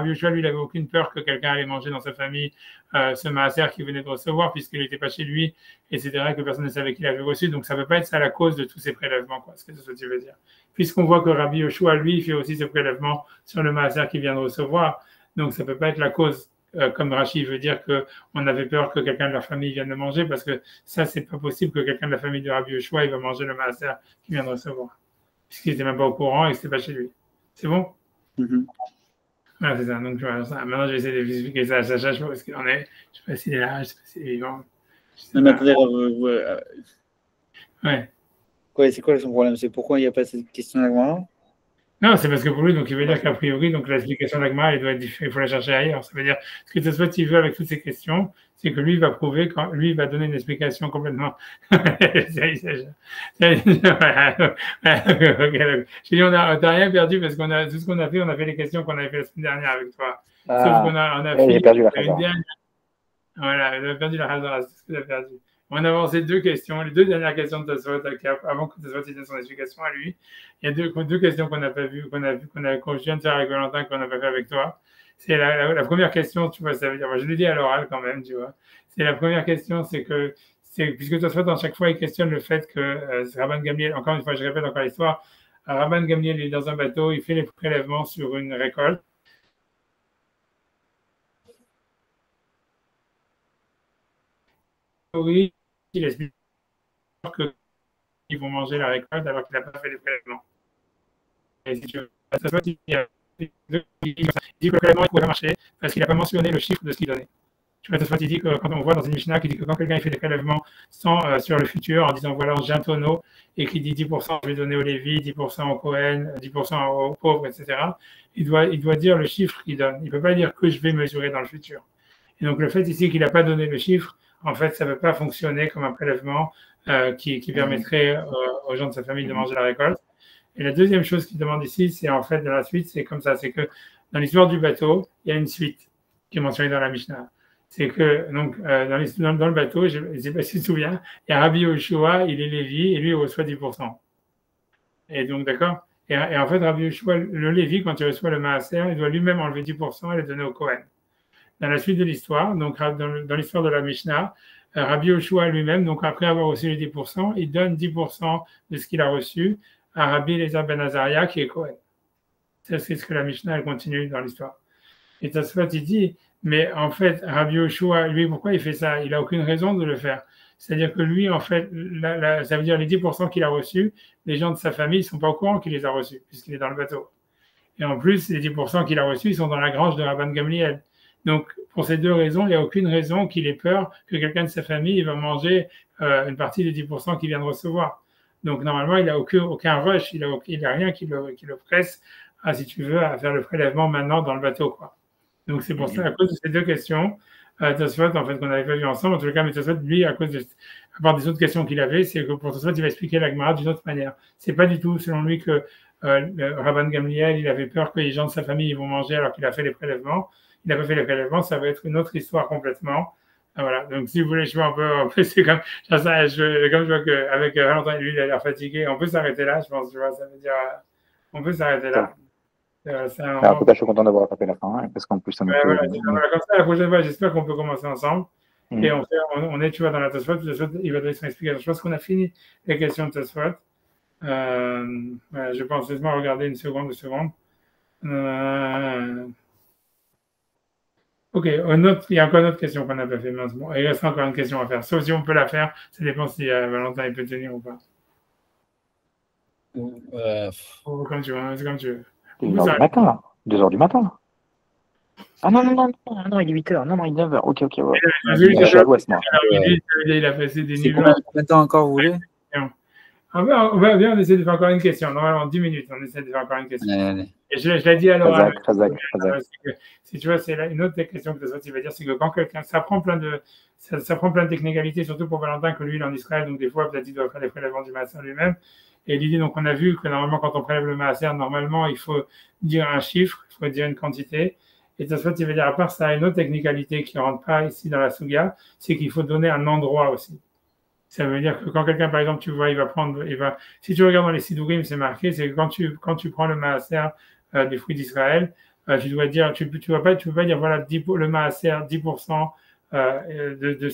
Yoshua, lui, il n'avait aucune peur que quelqu'un allait manger dans sa famille ce maaser qu'il venait de recevoir, puisqu'il n'était pas chez lui, et c'est vrai que personne ne savait qu'il avait reçu, donc ça ne peut pas être ça la cause de tous ces prélèvements, quoi, ce que tu veux dire. Puisqu'on voit que Rabbi Yoshua, lui, il fait aussi ce prélèvement sur le maaser qu'il vient de recevoir, donc ça ne peut pas être la cause. Comme Rachid veut dire qu'on avait peur que quelqu'un de leur famille vienne le manger, parce que ça, c'est pas possible que quelqu'un de la famille de Rabbi Yoshua, il va manger le maaser qu'il vient de recevoir, puisqu'il n'était même pas au courant et que c'était pas chez lui. C'est bon? Voilà, c'est ça. Donc, voilà, ça. Maintenant, je vais essayer d'expliquer ça à Sacha, je sais pas parce qu'il en est. Je sais pas s'il est là, je sais pas s'il est vivant. Non, mais attendez, ouais. C'est quoi son problème? C'est pourquoi il n'y a pas cette question là? Non, c'est parce que pour lui, donc, il veut dire qu'a priori, donc, l'explication d'Agma, elle doit être différente, il faut la chercher ailleurs. Ça veut dire, ce que Tosfot, il veut avec toutes ces questions, c'est que lui, il va prouver, lui, il va donner une explication complètement. Je dis, on n'a rien perdu parce qu'on a, tout ce qu'on a fait les questions qu'on avait fait la semaine dernière avec toi. Sauf qu'on a fait j'ai perdu la une dernière. Voilà, il a perdu la Hazara, c'est ce qu'il a perdu. On a avancé deux questions, les deux dernières questions de Tosfot, avant que Tosfot donne son explication à lui. Il y a deux questions qu'on n'a pas vues, qu'on je viens de faire avec Valentin, qu'on n'a pas fait avec toi. C'est la première question, tu vois, ça veut dire, moi, je l'ai dit à l'oral quand même, tu vois. C'est la première question, c'est que, puisque Tosfot, dans chaque fois, il questionne le fait que Rabban Gamliel, encore une fois, je répète encore l'histoire, Rabban Gamliel est dans un bateau, il fait les prélèvements sur une récolte. Oui, il explique qu'ils vont manger la récolte alors qu'il n'a pas fait les prélèvements. Et si tu veux, il dit que le prélèvement ne pourrait pas marcher parce qu'il n'a pas mentionné le chiffre de ce qu'il donnait. Tu vois, il dit que quand on voit dans une Mishnah qui dit que quand quelqu'un fait des prélèvements sur le futur en disant voilà, j'ai un tonneau et qui dit 10% je vais donner au Lévi, 10% au Cohen, 10% aux pauvres, etc., il doit dire le chiffre qu'il donne. Il ne peut pas dire que je vais mesurer dans le futur. Et donc le fait ici qu'il n'a pas donné le chiffre, en fait, ça ne peut pas fonctionner comme un prélèvement qui permettrait aux gens de sa famille de manger la récolte. Et la deuxième chose qu'il demande ici, c'est en fait, dans la suite, c'est comme ça, c'est que dans l'histoire du bateau, il y a une suite qui est mentionnée dans la Mishnah. C'est que, donc, dans le bateau, je ne sais pas si tu te souviens, il y a Rabbi Yoshua, il est Lévi, et lui, il reçoit 10%. Et donc, d'accord? Et en fait, Rabbi Yoshua, le Lévi, quand il reçoit le maaser, il doit lui-même enlever 10% et le donner au Kohen. Dans la suite de l'histoire, donc dans l'histoire de la Mishnah, Rabbi Yoshua lui-même, donc après avoir reçu les 10%, il donne 10% de ce qu'il a reçu à Rabbi Eliezer ben Azaria, qui est Kohen. C'est ce que la Mishnah, elle continue dans l'histoire. Et Tosfot, il dit, mais en fait, Rabbi Yoshua, lui, pourquoi il fait ça? Il n'a aucune raison de le faire. C'est-à-dire que lui, en fait, ça veut dire les 10% qu'il a reçus, les gens de sa famille ne sont pas au courant qu'il les a reçus, puisqu'il est dans le bateau. Et en plus, les 10% qu'il a reçus, ils sont dans la grange de Rabban Gamliel. Donc, pour ces deux raisons, il n'y a aucune raison qu'il ait peur que quelqu'un de sa famille va manger une partie des 10% qu'il vient de recevoir. Donc, normalement, il n'a aucun rush, il n'a rien qui le presse, si tu veux, à faire le prélèvement maintenant dans le bateau, quoi. Donc, c'est pour ça, à cause de ces deux questions, Tosfot, en fait, qu'on n'avait pas vu ensemble, en tout cas, mais Tosfot, lui, à part des autres questions qu'il avait, c'est que pour Tosfot, il va expliquer la Gemara d'une autre manière. C'est pas du tout, selon lui, que Rabban Gamliel, il avait peur que les gens de sa famille vont manger alors qu'il a fait les prélèvements. Il n'a pas fait les prélèvements, ça va être une autre histoire complètement. Voilà, donc si vous voulez, je vois un peu c'est comme je vois qu'avec Valentin, lui, il a l'air fatigué, on peut s'arrêter là, je pense, tu vois, ça veut dire, on peut s'arrêter là. En tout cas, je suis content d'avoir tapé la fin, parce qu'en plus, ça me fait... Voilà, comme ça, la prochaine fois, j'espère qu'on peut commencer ensemble. Et on est, tu vois, dans la Tosfot, il va donner son explication. Je pense qu'on a fini les questions de Tosfot. Je pense laisse-moi regarder une seconde. Ok, il y a encore une autre question qu'on n'a pas fait. Bon, il reste encore une question à faire. Sauf si on peut la faire, ça dépend si Valentin il peut tenir ou pas. Comme tu veux, c'est comme tu veux. 2h du matin, là. 2h du matin. Ah non, il est 8h. Non, il est 9h. Ok, ouais. Je suis à l'ouest, moi. Il a passé des nuits. Combien de temps encore vous voulez? On va essayer de faire encore une question. Normalement, 10 minutes, on essaie de faire encore une question. Et je l'ai dit à l'oral. Si tu vois, c'est une autre des questions que tu vas dire, c'est que quand quelqu'un, ça prend plein de technicalités, surtout pour Valentin, que lui, il est en Israël, donc des fois, peut-être il doit faire les prélèvements du maaser lui-même. Et l'idée, donc, on a vu que normalement, quand on prélève le maaser, normalement, il faut dire un chiffre, il faut dire une quantité. Et ça, il veut dire, à part ça, une autre technicalité qui ne rentre pas ici dans la Souga, c'est qu'il faut donner un endroit aussi. Ça veut dire que quand quelqu'un, par exemple, tu vois, si tu regardes dans les Sidurim, c'est marqué, c'est que quand tu prends le maaser des fruits d'Israël, tu dois dire, tu peux pas dire, voilà, le maaser, 10% de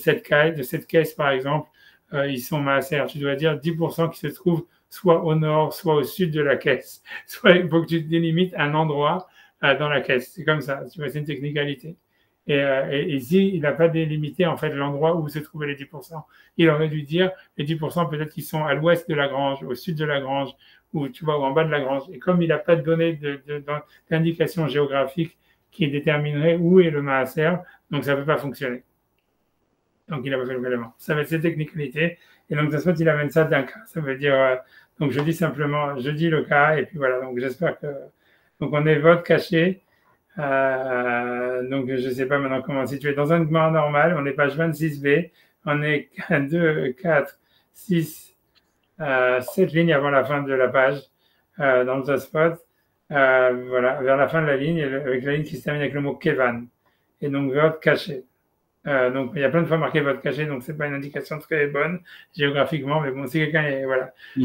cette caisse, par exemple, ils sont maaser. Tu dois dire 10% qui se trouvent soit au nord, soit au sud de la caisse. Soit il faut que tu délimites un endroit dans la caisse. C'est comme ça, tu vois, c'est une technicalité. Et ici, il n'a pas délimité en fait l'endroit où se trouvaient les 10%. Il aurait dû dire les 10% peut-être qu'ils sont à l'ouest de la grange, au sud de la grange, ou tu vois, ou en bas de la grange. Et comme il n'a pas donné d'indication géographique qui déterminerait où est le maaser, donc ça ne peut pas fonctionner. Donc il n'a pas fait le prélèvement. Ça va être cette technicalité. Et donc, de toute façon, il amène ça d'un cas. Ça veut dire, donc je dis le cas, et puis voilà. Donc j'espère que. Donc on est vote caché. Donc, je ne sais pas maintenant comment situer. Dans un Gemara normal, on est page 26b, on est 2, 4, 6, 7 lignes avant la fin de la page dans le Tosfot. Voilà, vers la fin de la ligne, avec la ligne qui se termine avec le mot Kevan. Et donc, vote caché. Donc, il y a plein de fois marqué vote caché, donc c'est pas une indication très bonne géographiquement, mais bon, si quelqu'un est. Voilà. Je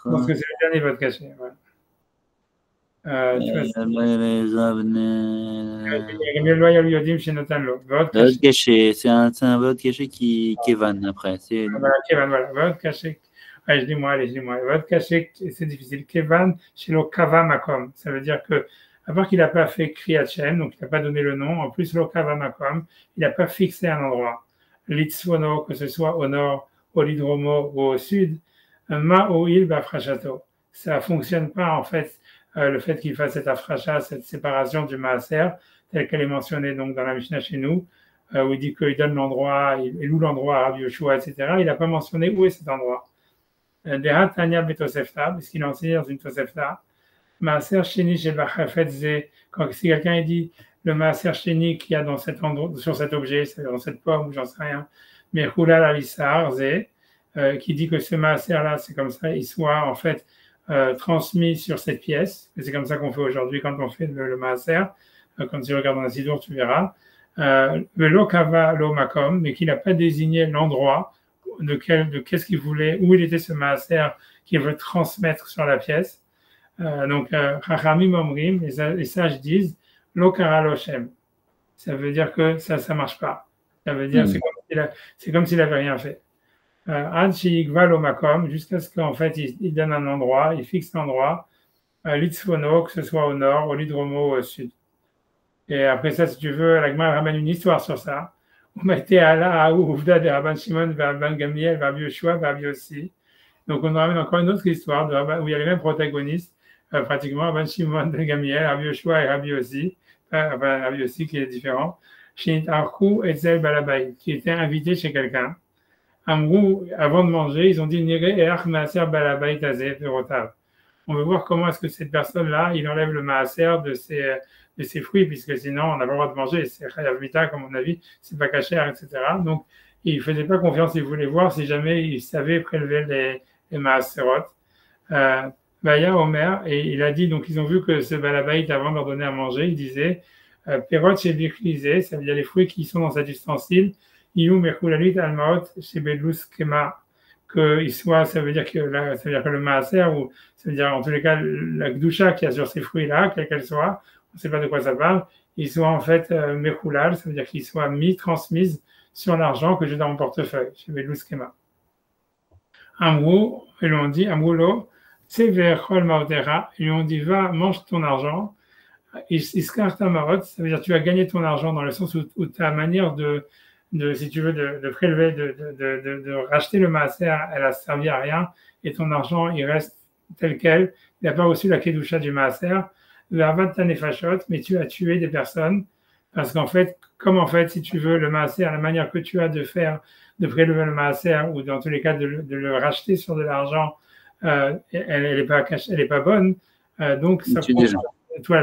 pense que c'est le dernier vote caché. Voilà. Vote caché, c'est un vote caché qui Kevan après. Voilà, Kevan, voilà. Vote caché. Allez, je dis moi. Vote caché, c'est difficile. Kevan, chez le Kava Makom. Ça veut dire que, à part qu'il n'a pas fait Kriyat Shem, donc il n'a pas donné le nom, en plus, le Kava Makom, il n'a pas fixé un endroit. L'Itzvono, que ce soit au nord, au Lidromo ou au sud, Ma ou il Bafrachato. Ça ne fonctionne pas, en fait. Le fait qu'il fasse cette afracha, cette séparation du maaser, telle qu'elle est mentionnée donc dans la Mishnah chez nous, où il dit qu'il donne l'endroit, il loue l'endroit à Rabbi Yoshua, etc. Il n'a pas mentionné où est cet endroit. Dehat Tanya Betosefta, puisqu'il a enseigné dans une Tosefta, maaser sheni shel bachafet ze, quand si quelqu'un dit le maaser sheni qu'il y a dans cet endroit, sur cet objet, c'est-à-dire dans cette pomme ou j'en sais rien, mais Hulal Alisar ze, qui dit que ce maaser là, c'est comme ça, il soit en fait transmis sur cette pièce. Et c'est comme ça qu'on fait aujourd'hui quand on fait le maaser. Quand tu regardes dans la sidour, tu verras. Le lokava lo makom, mais qu'il n'a pas désigné l'endroit de qu'est-ce qu'il voulait, où il était ce maaser qu'il veut transmettre sur la pièce. Donc, Chachamim Omrim, les sages disent lokara lo shem. Ça veut dire que ça marche pas. Ça veut dire c'est comme s'il avait rien fait. Jusqu'à ce qu'en fait il donne un endroit, il fixe l'endroit, l'Itzvono, que ce soit au nord, au Lidromo, au sud. Et après ça, si tu veux, la Gemara ramène une histoire sur ça. On mettait Allah ou Ouvda de Rabban Shimon, Rabban Gamliel, Rabbi Yoshua, Rabbi aussi. Donc on ramène encore une autre histoire où il y a les mêmes protagonistes, pratiquement Rabban Shimon, Gamliel, Rabbi Yoshua et Rabbi aussi, Rabbi aussi qui est différent. Chez Arkou et Zel Balabaï, qui était invité chez quelqu'un. Amrou, avant de manger, ils ont dit on veut voir comment est-ce que cette personne-là, il enlève le maaser de ses fruits, puisque sinon on n'a pas le droit de manger. C'est chayav mita, comme on a vu, c'est pas caché, etc. Donc, il ne faisait pas confiance, il voulait voir si jamais il savait prélever les maaserot. Baya Omer, et il a dit, donc ils ont vu que ce balabait, avant de leur donner à manger, il disait Perot chez Birklisé, ça veut dire les fruits qui sont dans cet ustensile. Ça veut dire que le maaser, ou ça veut dire en tous les cas la gdusha qu'il y a sur ces fruits-là, quelle qu'elle soit, on ne sait pas de quoi ça parle, ils soient en fait mechulal, ça veut dire qu'ils soient transmises sur l'argent que j'ai dans mon portefeuille, chez Bedlous Kema. Amrou, ils lui ont dit, Amroulo, c'est vers Chol Maotera, ils lui ont dit, va, mange ton argent, Iskar Tamarot, ça veut dire tu as gagné ton argent dans le sens où ta manière si tu veux, de prélever, de racheter le maaser, elle a servi à rien, et ton argent, il reste tel quel. Il n'a pas reçu la kedusha du maaser. Mais tu as tué des personnes, parce qu'en fait, si tu veux, le maaser, la manière que tu as de prélever le maaser, ou dans tous les cas de le racheter sur de l'argent, elle est pas bonne. Donc, ça tue des gens.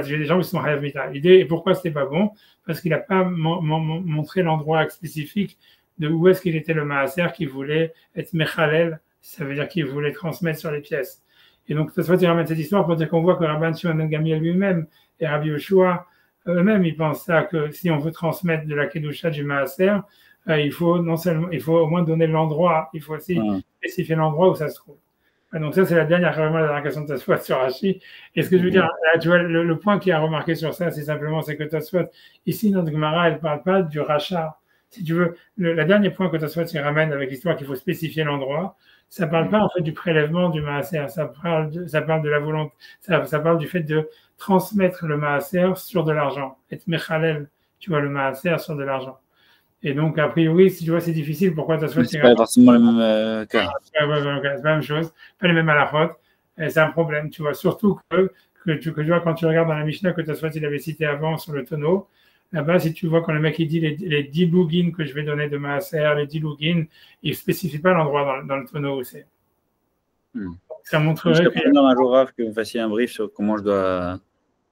J'ai des gens qui sont hayav mita. L'idée, et pourquoi c'était pas bon? Parce qu'il n'a pas montré l'endroit spécifique de où est-ce qu'il était le maaser qui voulait être mechalel, ça veut dire qu'il voulait transmettre sur les pièces. Et donc, ça il ramène cette histoire pour dire qu'on voit que Rabban Shimon ben Gamliel lui-même et Rabbi Yoshua eux-mêmes, ils pensent ça, que si on veut transmettre de la kedusha du maaser, il faut non seulement, il faut au moins donner l'endroit, il faut aussi spécifier l'endroit où ça se trouve. Donc ça, c'est la dernière question de Tosfot sur Rashi. Et ce que je veux dire, là, tu vois, le point qui a remarqué sur ça, c'est simplement, c'est que Tosfot, ici, notre Gemara, elle ne parle pas du rachat. Si tu veux, le dernier point que Tosfot s'y ramène avec l'histoire qu'il faut spécifier l'endroit, ça ne parle pas en fait du prélèvement du maaser, ça parle de la volonté, ça parle du fait de transmettre le maaser sur de l'argent, être mechalel, tu vois, le maaser sur de l'argent. Et donc, a priori, si tu vois, c'est difficile. Pourquoi Tosfot c'est pas forcément le même cas. C'est pas la même chose, pas les mêmes halachot. C'est un problème, tu vois. Surtout que tu vois, quand tu regardes dans la Mishnah que Tosfot il avait cité avant sur le tonneau, là-bas, si tu vois quand le mec il dit les 10 lougines que je vais donner de maaser, les 10 lougines, il ne spécifie pas l'endroit dans le tonneau où c'est. Ça montrerait. Je vais un jour, Rav, que vous fassiez un brief sur comment je dois.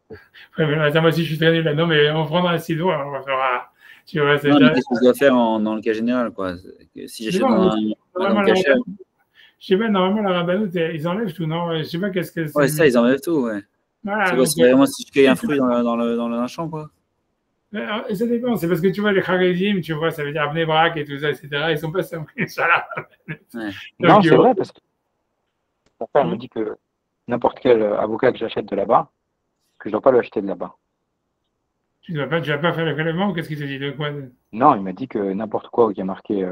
Ouais, mais attends, moi aussi, je suis très nul là. Non, mais on prendra un cidre, on va faire. Tu vois, non, mais qu'est-ce que je dois faire dans le cas général, quoi? Si j'achète dans un cachet. Je sais pas, normalement, la rabanoute, ils enlèvent tout, non? Je sais pas qu'est-ce que c'est. Ouais, ça, ils enlèvent tout, ouais. Voilà, c'est vraiment si je cueille un fruit dans un champ, quoi. Ça dépend, c'est parce que tu vois, les charedim, tu vois, ça veut dire Abnei Brak et tout ça, etc., ils sont pas simples sur la rabanoute. Non, c'est vrai, parce que mon père me dit que n'importe quel avocat que j'achète de là-bas, que je ne dois pas l'acheter de là-bas. Tu vas pas faire le prélèvement ou qu'est-ce qu'il te dit de quoi? Non, il m'a dit que n'importe quoi où il y a marqué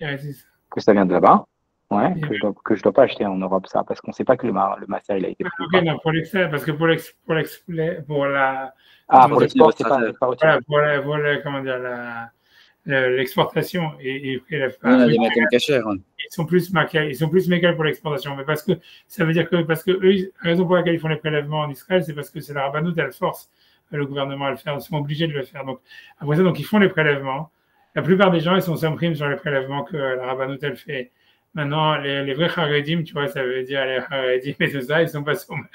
que ça vient de là-bas, ouais, que je dois pas acheter en Europe ça, parce qu'on ne sait pas que le maaser il a été pris. Ok, non, pour l'extérieur, parce que pour l'export, c'est pas voilà, pour comment dire, l'exportation et des métaux cachés. Ils sont plus mécals pour l'exportation, mais parce que ça veut dire que eux, la raison pour laquelle ils font les prélèvements en Israël, c'est parce que c'est la rabanoute, elle force le gouvernement à le faire, ils sont obligés de le faire. Donc après ça, donc ils font les prélèvements. La plupart des gens, ils sont s'impriment sur les prélèvements que la rabanoute, elle fait. Maintenant, les vrais charedim, tu vois, ça veut dire les charedim et tout ça, ils sont pas sommers.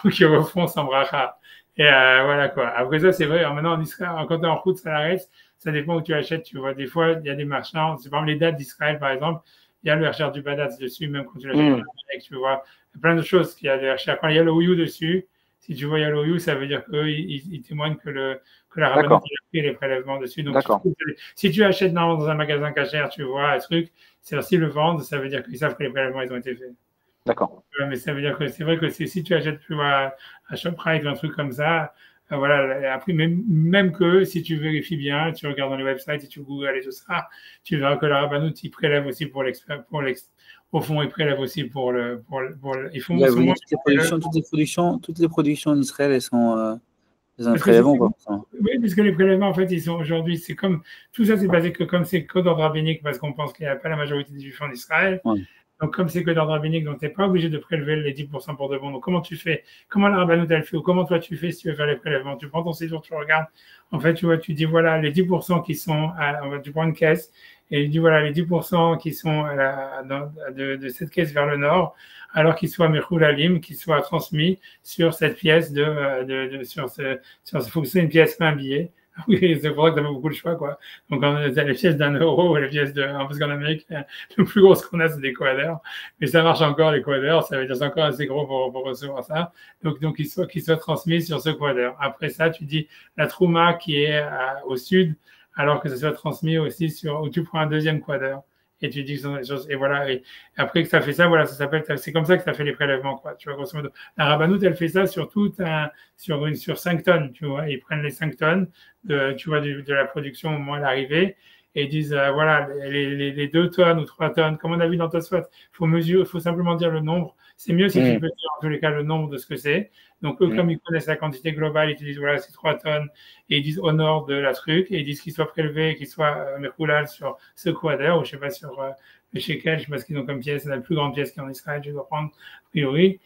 Donc ils refont sans bracha. Et voilà quoi. Après ça, c'est vrai. Alors, maintenant, en Israël, quand tu es en route, ça reste. Ça dépend où tu achètes, tu vois. Des fois, il y a des marchands. C'est par exemple les dates d'Israël, par exemple. Il y a le Hercher du Badatz dessus, même quand tu l'achètes tu vois. Il y a plein de choses qu'il y a des Hercher. Quand il y a le Ouyou dessus, si tu vois il y a le Ouyou, ça veut dire qu'eux, ils témoignent que la rabbanoute a pris les prélèvements dessus. Donc, si tu achètes dans un magasin cachère, tu vois un truc, c'est aussi le vendre, ça veut dire qu'ils savent que les prélèvements, ils ont été faits. D'accord. Mais ça veut dire que c'est vrai que si tu achètes plus à ShopRite ou un truc comme ça, voilà, après, même que si tu vérifies bien, tu regardes dans les websites et tu googles et tout ça, tu verras que la rabbanoute, ils prélèvent aussi au fond, ils prélèvent aussi ils font toutes les productions en Israël, elles sont un prélèvement, quoi. Oui, puisque les prélèvements, en fait, ils sont aujourd'hui, c'est comme, tout ça, c'est basé que comme c'est code d'ordre rabbinique, parce qu'on pense qu'il n'y a pas la majorité des juifs en Israël. Ouais. Donc, comme c'est que d'ordre rabbinique, donc tu n'es pas obligé de prélever les 10% pour de bon. Donc, comment tu fais? Comment la rabbanoute, elle fait? Ou comment toi, tu fais si tu veux faire les prélèvements? Tu prends ton séjour, tu regardes. En fait, tu vois, tu dis, voilà, les 10% qui sont, tu prends une caisse, et tu dis, voilà, les 10% qui sont de cette caisse vers le nord, alors qu'ils soient Mechoulalim, qu'ils soient transmis sur cette pièce faut que c'est une pièce, pas un billet. Oui, c'est pour ça que tu as beaucoup de choix, quoi. Donc, on a les pièces d'1 euro, les pièces parce qu'en Amérique, le plus gros qu'on a, c'est des quaders. Mais ça marche encore, les quaders. Ça veut dire que c'est encore assez gros pour recevoir ça. Donc qu'ils soient transmis sur ce quader. Après ça, tu dis la trouma qui est au sud, alors que ça soit transmis aussi où tu prends un deuxième quader. Et tu dis que ce sont des choses, et voilà, et après que ça fait ça, voilà, c'est comme ça que ça fait les prélèvements, quoi, tu vois, grosso modo. La rabbanoute, elle fait ça sur 5 tonnes, tu vois, ils prennent les 5 tonnes tu vois, de la production au moment de l'arrivée, et ils disent, voilà, les 2 tonnes ou 3 tonnes, comme on a vu dans Tosfot, il faut simplement dire le nombre. C'est mieux si tu peux dire en tous les cas le nombre de ce que c'est. Donc, eux, comme ils connaissent la quantité globale, ils te disent, voilà, c'est 3 tonnes, et ils disent au nord de la truc, et ils disent qu'il soit prélevé, qu'il soit mercoulal sur ce quader, ou je sais pas, sur le shekel, je sais pas ce qu'ils ont comme pièce, c'est la plus grande pièce qui est en Israël, je dois prendre, a priori.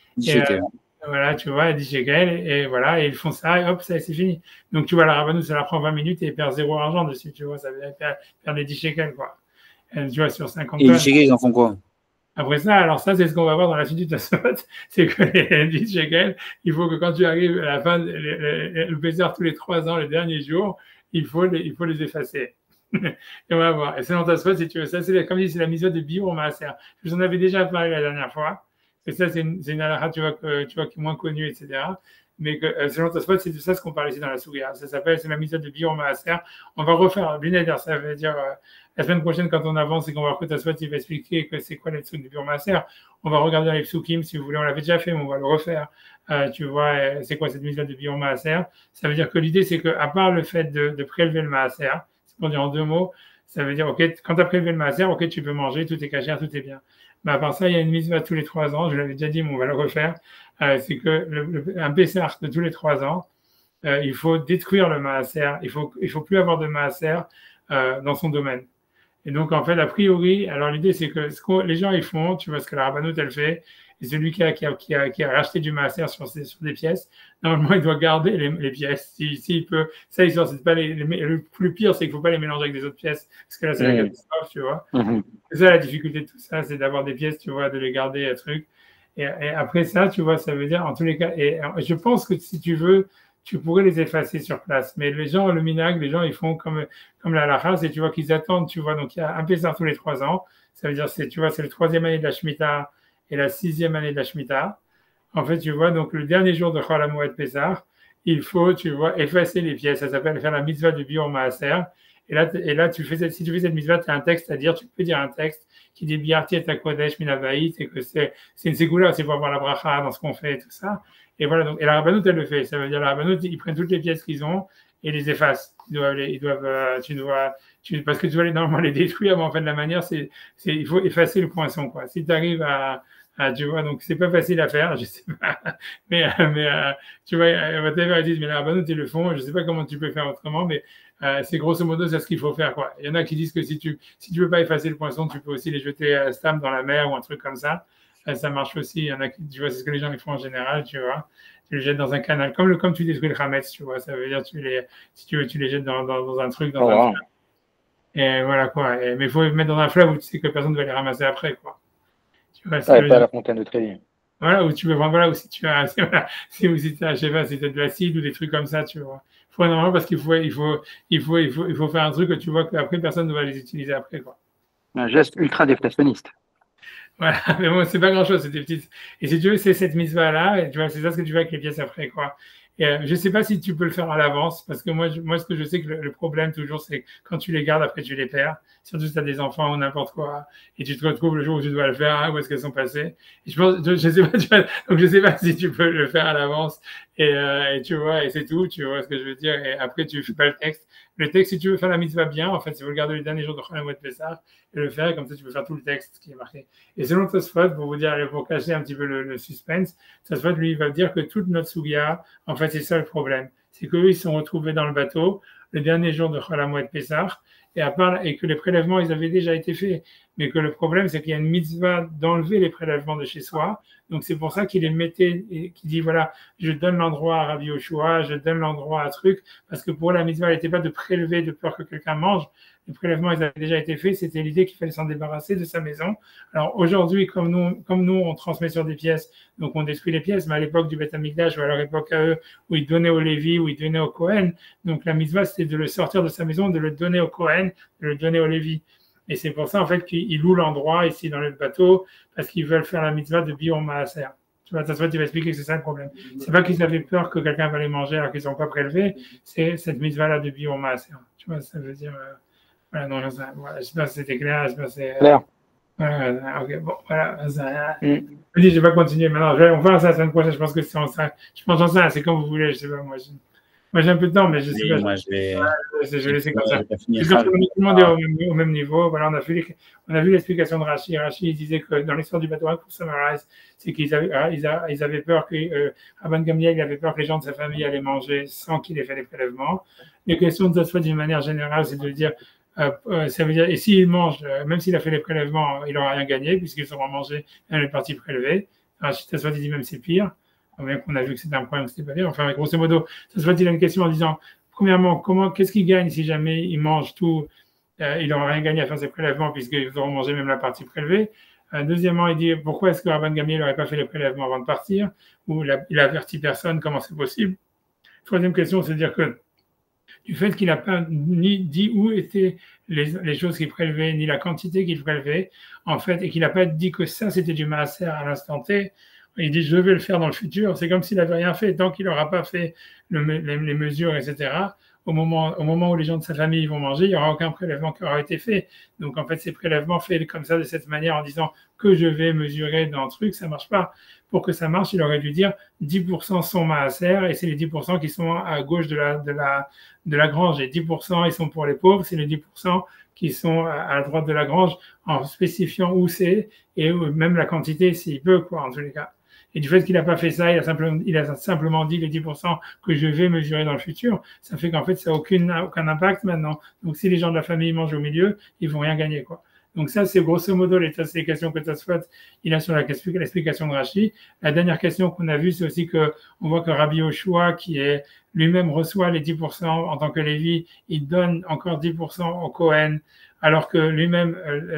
Voilà, tu vois, 10 shekels, et voilà, et ils font ça, et hop, ça, c'est fini. Donc, tu vois, la rabbanoute, ça leur prend 20 minutes et ils perdent 0 argent dessus, tu vois, ça veut dire perdre les 10 shekels, quoi. Et, tu vois, sur 50 tonnes. Et les shekels, ils en font quoi? Après ça, alors ça, c'est ce qu'on va voir dans la suite du Tosfot, c'est que les 10 shekels, il faut que quand tu arrives à la fin, le Bézer tous les 3 ans, les derniers jours, il faut les effacer. Et on va voir. Et c'est dans Tosfot, si tu veux, ça, comme dit, c'est la mise de bio au maaser. Je vous en avais déjà parlé la dernière fois. Et ça, c'est une halakha, tu vois, qui est moins connue, etc. mais que selon Tosfot, c'est de ça ce qu'on parle ici dans la Sougia. Ça s'appelle, c'est la mitzvah de Biur Maaser. On va refaire, Binader, ça veut dire la semaine prochaine quand on avance et qu'on va voir que Tosfot, il va expliquer que c'est quoi les trucs de Biur Maaser. On va regarder les psukim, si vous voulez, on l'avait déjà fait, mais on va le refaire. Tu vois, c'est quoi cette mitzvah de Biur Maaser? Ça veut dire que l'idée, c'est qu'à part le fait de prélever le Maaser, c'est pour dire en 2 mots, ça veut dire, OK, quand tu as prélevé le Maaser, OK, tu peux manger, tout est caché, tout est bien. Mais à part ça, il y a une mitzvah tous les 3 ans, je l'avais déjà dit, mais on va le refaire. C'est que un Pessah de tous les 3 ans, il faut détruire le Maaser, il faut plus avoir de Maaser dans son domaine. Et donc, en fait, a priori, alors l'idée, c'est que ce que les gens ils font, tu vois, ce que la rabbanoute, elle fait, et celui qui a racheté du Maaser sur des pièces, normalement, il doit garder les pièces. S'il peut, ça, c'est pas le plus pire, c'est qu'il ne faut pas les mélanger avec des autres pièces, parce que là, c'est la catastrophe, tu vois. C'est ça, la difficulté de tout ça, c'est d'avoir des pièces, tu vois, de les garder, un truc. Et après ça, tu vois, ça veut dire, en tous les cas, et je pense que si tu veux, tu pourrais les effacer sur place. Mais les gens, le minag, les gens, ils font comme la halakha, c'est, tu vois, qu'ils attendent, tu vois, donc il y a un Pessah tous les 3 ans. Ça veut dire, tu vois, c'est le 3e année de la Shemitah et la 6e année de la Shemitah. En fait, tu vois, donc le dernier jour de Chol HaMoed Pessah, il faut, tu vois, effacer les pièces. Ça s'appelle faire la mitzvah du Biur Maaser. Et là, si tu fais cette mitzvah, tu as un texte à dire, tu peux dire un texte qui dit Biarti et Kodesh Minavait, et que c'est une ségoula, c'est pour avoir la bracha dans ce qu'on fait et tout ça. Et voilà, donc, et la rabbanoute, elle le fait. Ça veut dire, la rabbanoute, ils prennent toutes les pièces qu'ils ont et les effacent. Parce que tu dois normalement les détruire, mais en fait, la manière, il faut effacer le poinçon, quoi. Si tu arrives tu vois, donc c'est pas facile à faire, je sais pas. Mais tu vois, whatever ils disent, mais la rabbanoute, ils le font. Je sais pas comment tu peux faire autrement, mais c'est grosso modo, c'est ce qu'il faut faire, quoi. Il y en a qui disent que si tu veux pas effacer le poinçon, tu peux aussi les jeter à Stam dans la mer ou un truc comme ça. Ça marche aussi. Il y en a qui, tu vois, c'est ce que les gens ils font en général, tu vois. Tu les jettes dans un canal, comme tu détruis le Hametz, tu vois. Ça veut dire, si tu veux, tu les jettes dans un truc, dans un fleuve. Et voilà, quoi. Mais il faut les mettre dans un fleuve où tu sais que personne ne va les ramasser après, quoi. Tu vois, pas à la fontaine de Trévi. Voilà, où tu veux, voilà, ou si tu as, voilà, si tu as, je sais pas, si tu as de l'acide ou des trucs comme ça, tu vois. Il faut normalement parce qu'il faut faire un truc que tu vois qu'après personne ne va les utiliser après, quoi. Un geste ultra déflationniste. Voilà, mais bon, c'est pas grand chose, c'est des petites. Et si tu veux, c'est cette mitzvah-là, et tu vois, c'est ça ce que tu fais avec les pièces après, quoi. Et je sais pas si tu peux le faire à l'avance, parce que moi, ce que je sais que le problème toujours, c'est quand tu les gardes, après tu les perds. Surtout si tu as des enfants ou n'importe quoi, et tu te retrouves le jour où tu dois le faire, où est-ce qu'elles sont passées. Et je pense, je sais pas, tu vois, donc je sais pas si tu peux le faire à l'avance, et tu vois, et c'est tout, tu vois ce que je veux dire. Et après, tu fais pas le texte. Le texte, si tu veux faire la mitzvah bien, en fait, si vous le gardez les derniers jours de Chol HaMoed Pessah, et le faire, comme ça, tu peux faire tout le texte qui est marqué. Et selon Tosfot, pour vous dire, pour cacher un petit peu le suspense, Tosfot, lui, il va dire que toute notre sougia, en fait, c'est ça le problème. C'est qu'eux, ils se sont retrouvés dans le bateau le dernier jour de Chol HaMoed Pessah, et que les prélèvements, ils avaient déjà été faits. Mais que le problème, c'est qu'il y a une mitzvah d'enlever les prélèvements de chez soi. Donc, c'est pour ça qu'il les mettait, et qu'il dit, voilà, je donne l'endroit à Rabbi Yoshua, je donne l'endroit à truc, parce que pour la mitzvah, elle n'était pas de prélever de peur que quelqu'un mange. Les prélèvements, ils avaient déjà été faits. C'était l'idée qu'il fallait s'en débarrasser de sa maison. Alors, aujourd'hui, comme nous, on transmet sur des pièces, donc on détruit les pièces, mais à l'époque du Beth Amikdash, ou à leur époque à eux, où ils donnaient au Lévi, où ils donnaient au Kohen, donc la mitzvah, c'était de le sortir de sa maison, de le donner au Kohen, de le donner au Lévi. Et c'est pour ça, en fait, qu'ils louent l'endroit ici dans le bateau, parce qu'ils veulent faire la mitzvah de Biur Maaser. Tu vois, ça tu vas expliquer que c'est ça le problème. C'est pas qu'ils avaient peur que quelqu'un va les manger alors qu'ils n'ont pas prélevé, c'est cette mitzvah-là de Biur Maaser. Tu vois, ça veut dire. Voilà, non, voilà, je sais pas si c'était clair, je sais pas si c'est. Clair. Ok, bon, voilà. Je dis, je vais pas continuer maintenant. On va faire ça la semaine prochaine. Je pense que c'est en ça. Je pense en ça, c'est comme vous voulez, je sais pas, moi. Moi, j'ai un peu de temps, mais je sais pas. Moi, je vais laisser comme ça. C'est comme tout le monde est au même niveau. Voilà, on a vu l'explication de Rashi. Rashi, il disait que dans l'histoire du bateau, pour summarize, c'est qu'ils avaient peur que Rabban Gamliel, il avait peur que les gens de sa famille allaient manger sans qu'il ait fait les prélèvements. Les questions de Tosfot d'une manière générale, c'est de dire, ça veut dire, et s'il mange, même s'il a fait les prélèvements, il n'aura rien gagné, puisqu'ils auront mangé les parties prélevées. Rashi, Tosfot, il dit même c'est pire. Même qu'on a vu que c'était un problème, que c'était pas bien. Enfin, grosso modo, ça se voit, il a une question en disant, premièrement, qu'est-ce qu'il gagne si jamais il mange tout, il n'aura rien gagné à faire ses prélèvements puisqu'ils auront mangé même la partie prélevée. Deuxièmement, il dit, pourquoi est-ce que Rabban Gamliel n'aurait pas fait les prélèvements avant de partir, ou il a averti personne, comment c'est possible? Troisième question, c'est de dire que du fait qu'il n'a pas ni dit où étaient les choses qu'il prélevait, ni la quantité qu'il prélevait, en fait, et qu'il n'a pas dit que ça, c'était du maaser à l'instant T, il dit je vais le faire dans le futur, c'est comme s'il n'avait rien fait. Tant qu'il n'aura pas fait les mesures, etc., au moment où les gens de sa famille vont manger, il n'y aura aucun prélèvement qui aura été fait. Donc en fait, ces prélèvements faits comme ça, de cette manière, en disant que je vais mesurer dans le truc, ça ne marche pas. Pour que ça marche, il aurait dû dire 10% sont maaser, et c'est les 10% qui sont à gauche de la grange, et 10% ils sont pour les pauvres, c'est les 10% qui sont à droite de la grange, en spécifiant où c'est, et même la quantité s'il peut, quoi, en tous les cas. Et du fait qu'il n'a pas fait ça, il a simplement dit les 10% que je vais mesurer dans le futur. Ça fait qu'en fait, ça n'a aucun impact maintenant. Donc, si les gens de la famille mangent au milieu, ils vont rien gagner, quoi. Donc ça, c'est grosso modo les questions que Tosfot il a sur l'explication de Rashi. La dernière question qu'on a vue, c'est aussi que on voit que Rabbi Yoshua, qui est lui-même reçoit les 10% en tant que Lévi, il donne encore 10% au Kohen, alors que lui-même,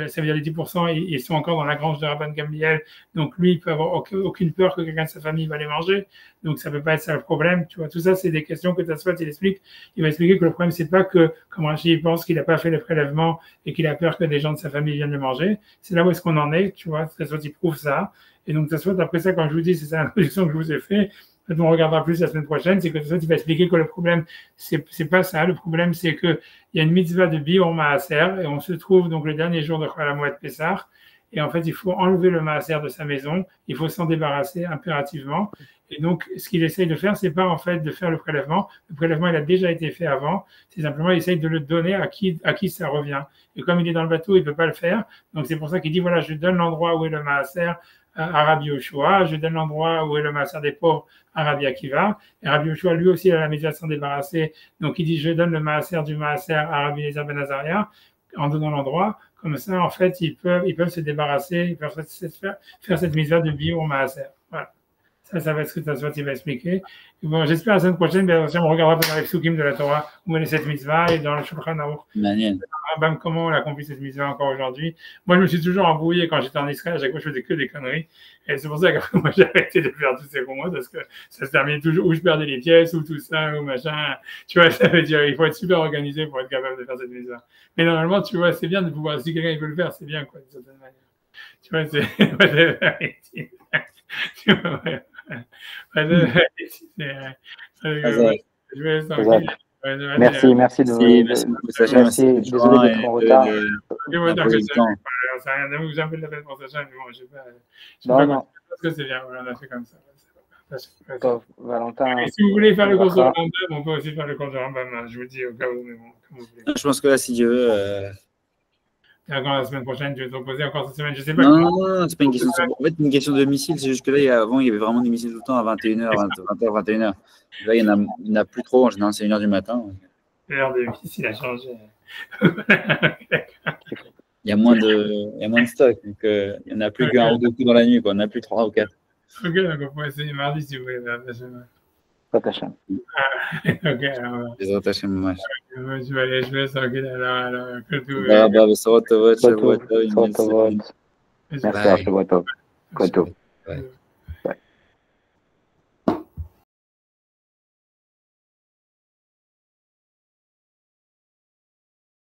ça veut dire les 10%, ils sont encore dans la grange de Rabban Gamliel, donc lui, il peut avoir aucune peur que quelqu'un de sa famille va les manger, donc ça peut pas être ça le problème, tu vois. Tout ça, c'est des questions que Tosfot il explique. Il va expliquer que le problème, c'est pas que, comme Rashi pense qu'il n'a pas fait le prélèvement et qu'il a peur que des gens de sa famille viennent le manger, c'est là où est-ce qu'on en est, tu vois. Tosfot il prouve ça, et donc Tosfot après ça, quand je vous dis, c'est ça l'introduction que je vous ai fait. On regardera plus la semaine prochaine, c'est que ça, il va expliquer que le problème, c'est pas ça. Le problème, c'est que il y a une mitzvah de biur maaser, et on se trouve donc le dernier jour de Chol Hamoed Pessah, et en fait, il faut enlever le maaser de sa maison, il faut s'en débarrasser impérativement. Et donc, ce qu'il essaye de faire, c'est pas en fait de faire le prélèvement. Le prélèvement, il a déjà été fait avant. C'est simplement, il essaye de le donner à qui ça revient. Et comme il est dans le bateau, il peut pas le faire. Donc, c'est pour ça qu'il dit, voilà, je donne l'endroit où est le maaser à Rabbi Yoshua, je donne l'endroit où est le maaser des pauvres à Rabbi Akiva. Et Rabbi Yoshua, lui aussi, il a la mitzvah de s'en débarrasser. Donc, il dit, je donne le maaser du maaser à Rabbi Eliezer ben Azaria, en donnant l'endroit. Comme ça, en fait, ils peuvent se débarrasser, ils peuvent faire cette mitzvah de biur maaser. Voilà. Ça va être ce que Tosfot il va expliquer. Bon, j'espère la semaine prochaine, bien sûr, on regardera dans les Psukim de la Torah où elle est cette mitzvah et dans le Shulchan Aruch. Comment on accomplit cette mitzvah encore aujourd'hui. Moi, je me suis toujours embrouillé quand j'étais en Israël. À chaque fois, je faisais que des conneries. Et c'est pour ça que moi, j'ai arrêté de faire tous ces combats parce que ça se terminait toujours où je perdais les pièces ou tout ça ou machin. Tu vois, ça veut dire il faut être super organisé pour être capable de faire cette mitzvah. Mais normalement, tu vois, c'est bien de pouvoir, si quelqu'un il veut le faire, c'est bien, quoi, d'une certaine manière. Tu vois, c'est tu vois, Merci beaucoup, Sacha. Désolé d'être en retard. Vous avez la peine pour Sacha, mais bon, je sais pas. Non. Parce que c'est bien, voilà, on a fait comme ça. Valentin. Et si vous voulez faire le cours de Rambam, on peut aussi faire le cours de Rambam. Je vous dis au cas où, mais bon, comme vous voulez. Je pense que là, si Dieu veut. Encore la semaine prochaine, tu veux te reposer encore cette semaine, je sais pas. Non, c'est pas une question de... En fait, une question de missiles, c'est juste que là, avant, il y avait vraiment des missiles tout le temps à 21h, 20h, 21h. Là, il n'y en a plus trop, en général, c'est 1h du matin. L'heure des missiles a changé. Il y a moins de stock, donc il n'y en a plus qu'un ou deux coups dans la nuit, quoi. On n'a plus 3 ou 4. Ok, donc on peut essayer mardi si vous voulez. Attachez. Ok, alors. Les attachés, moi. Je vais aller, je vais s'occuper alors. Merci, Shavuot Tov.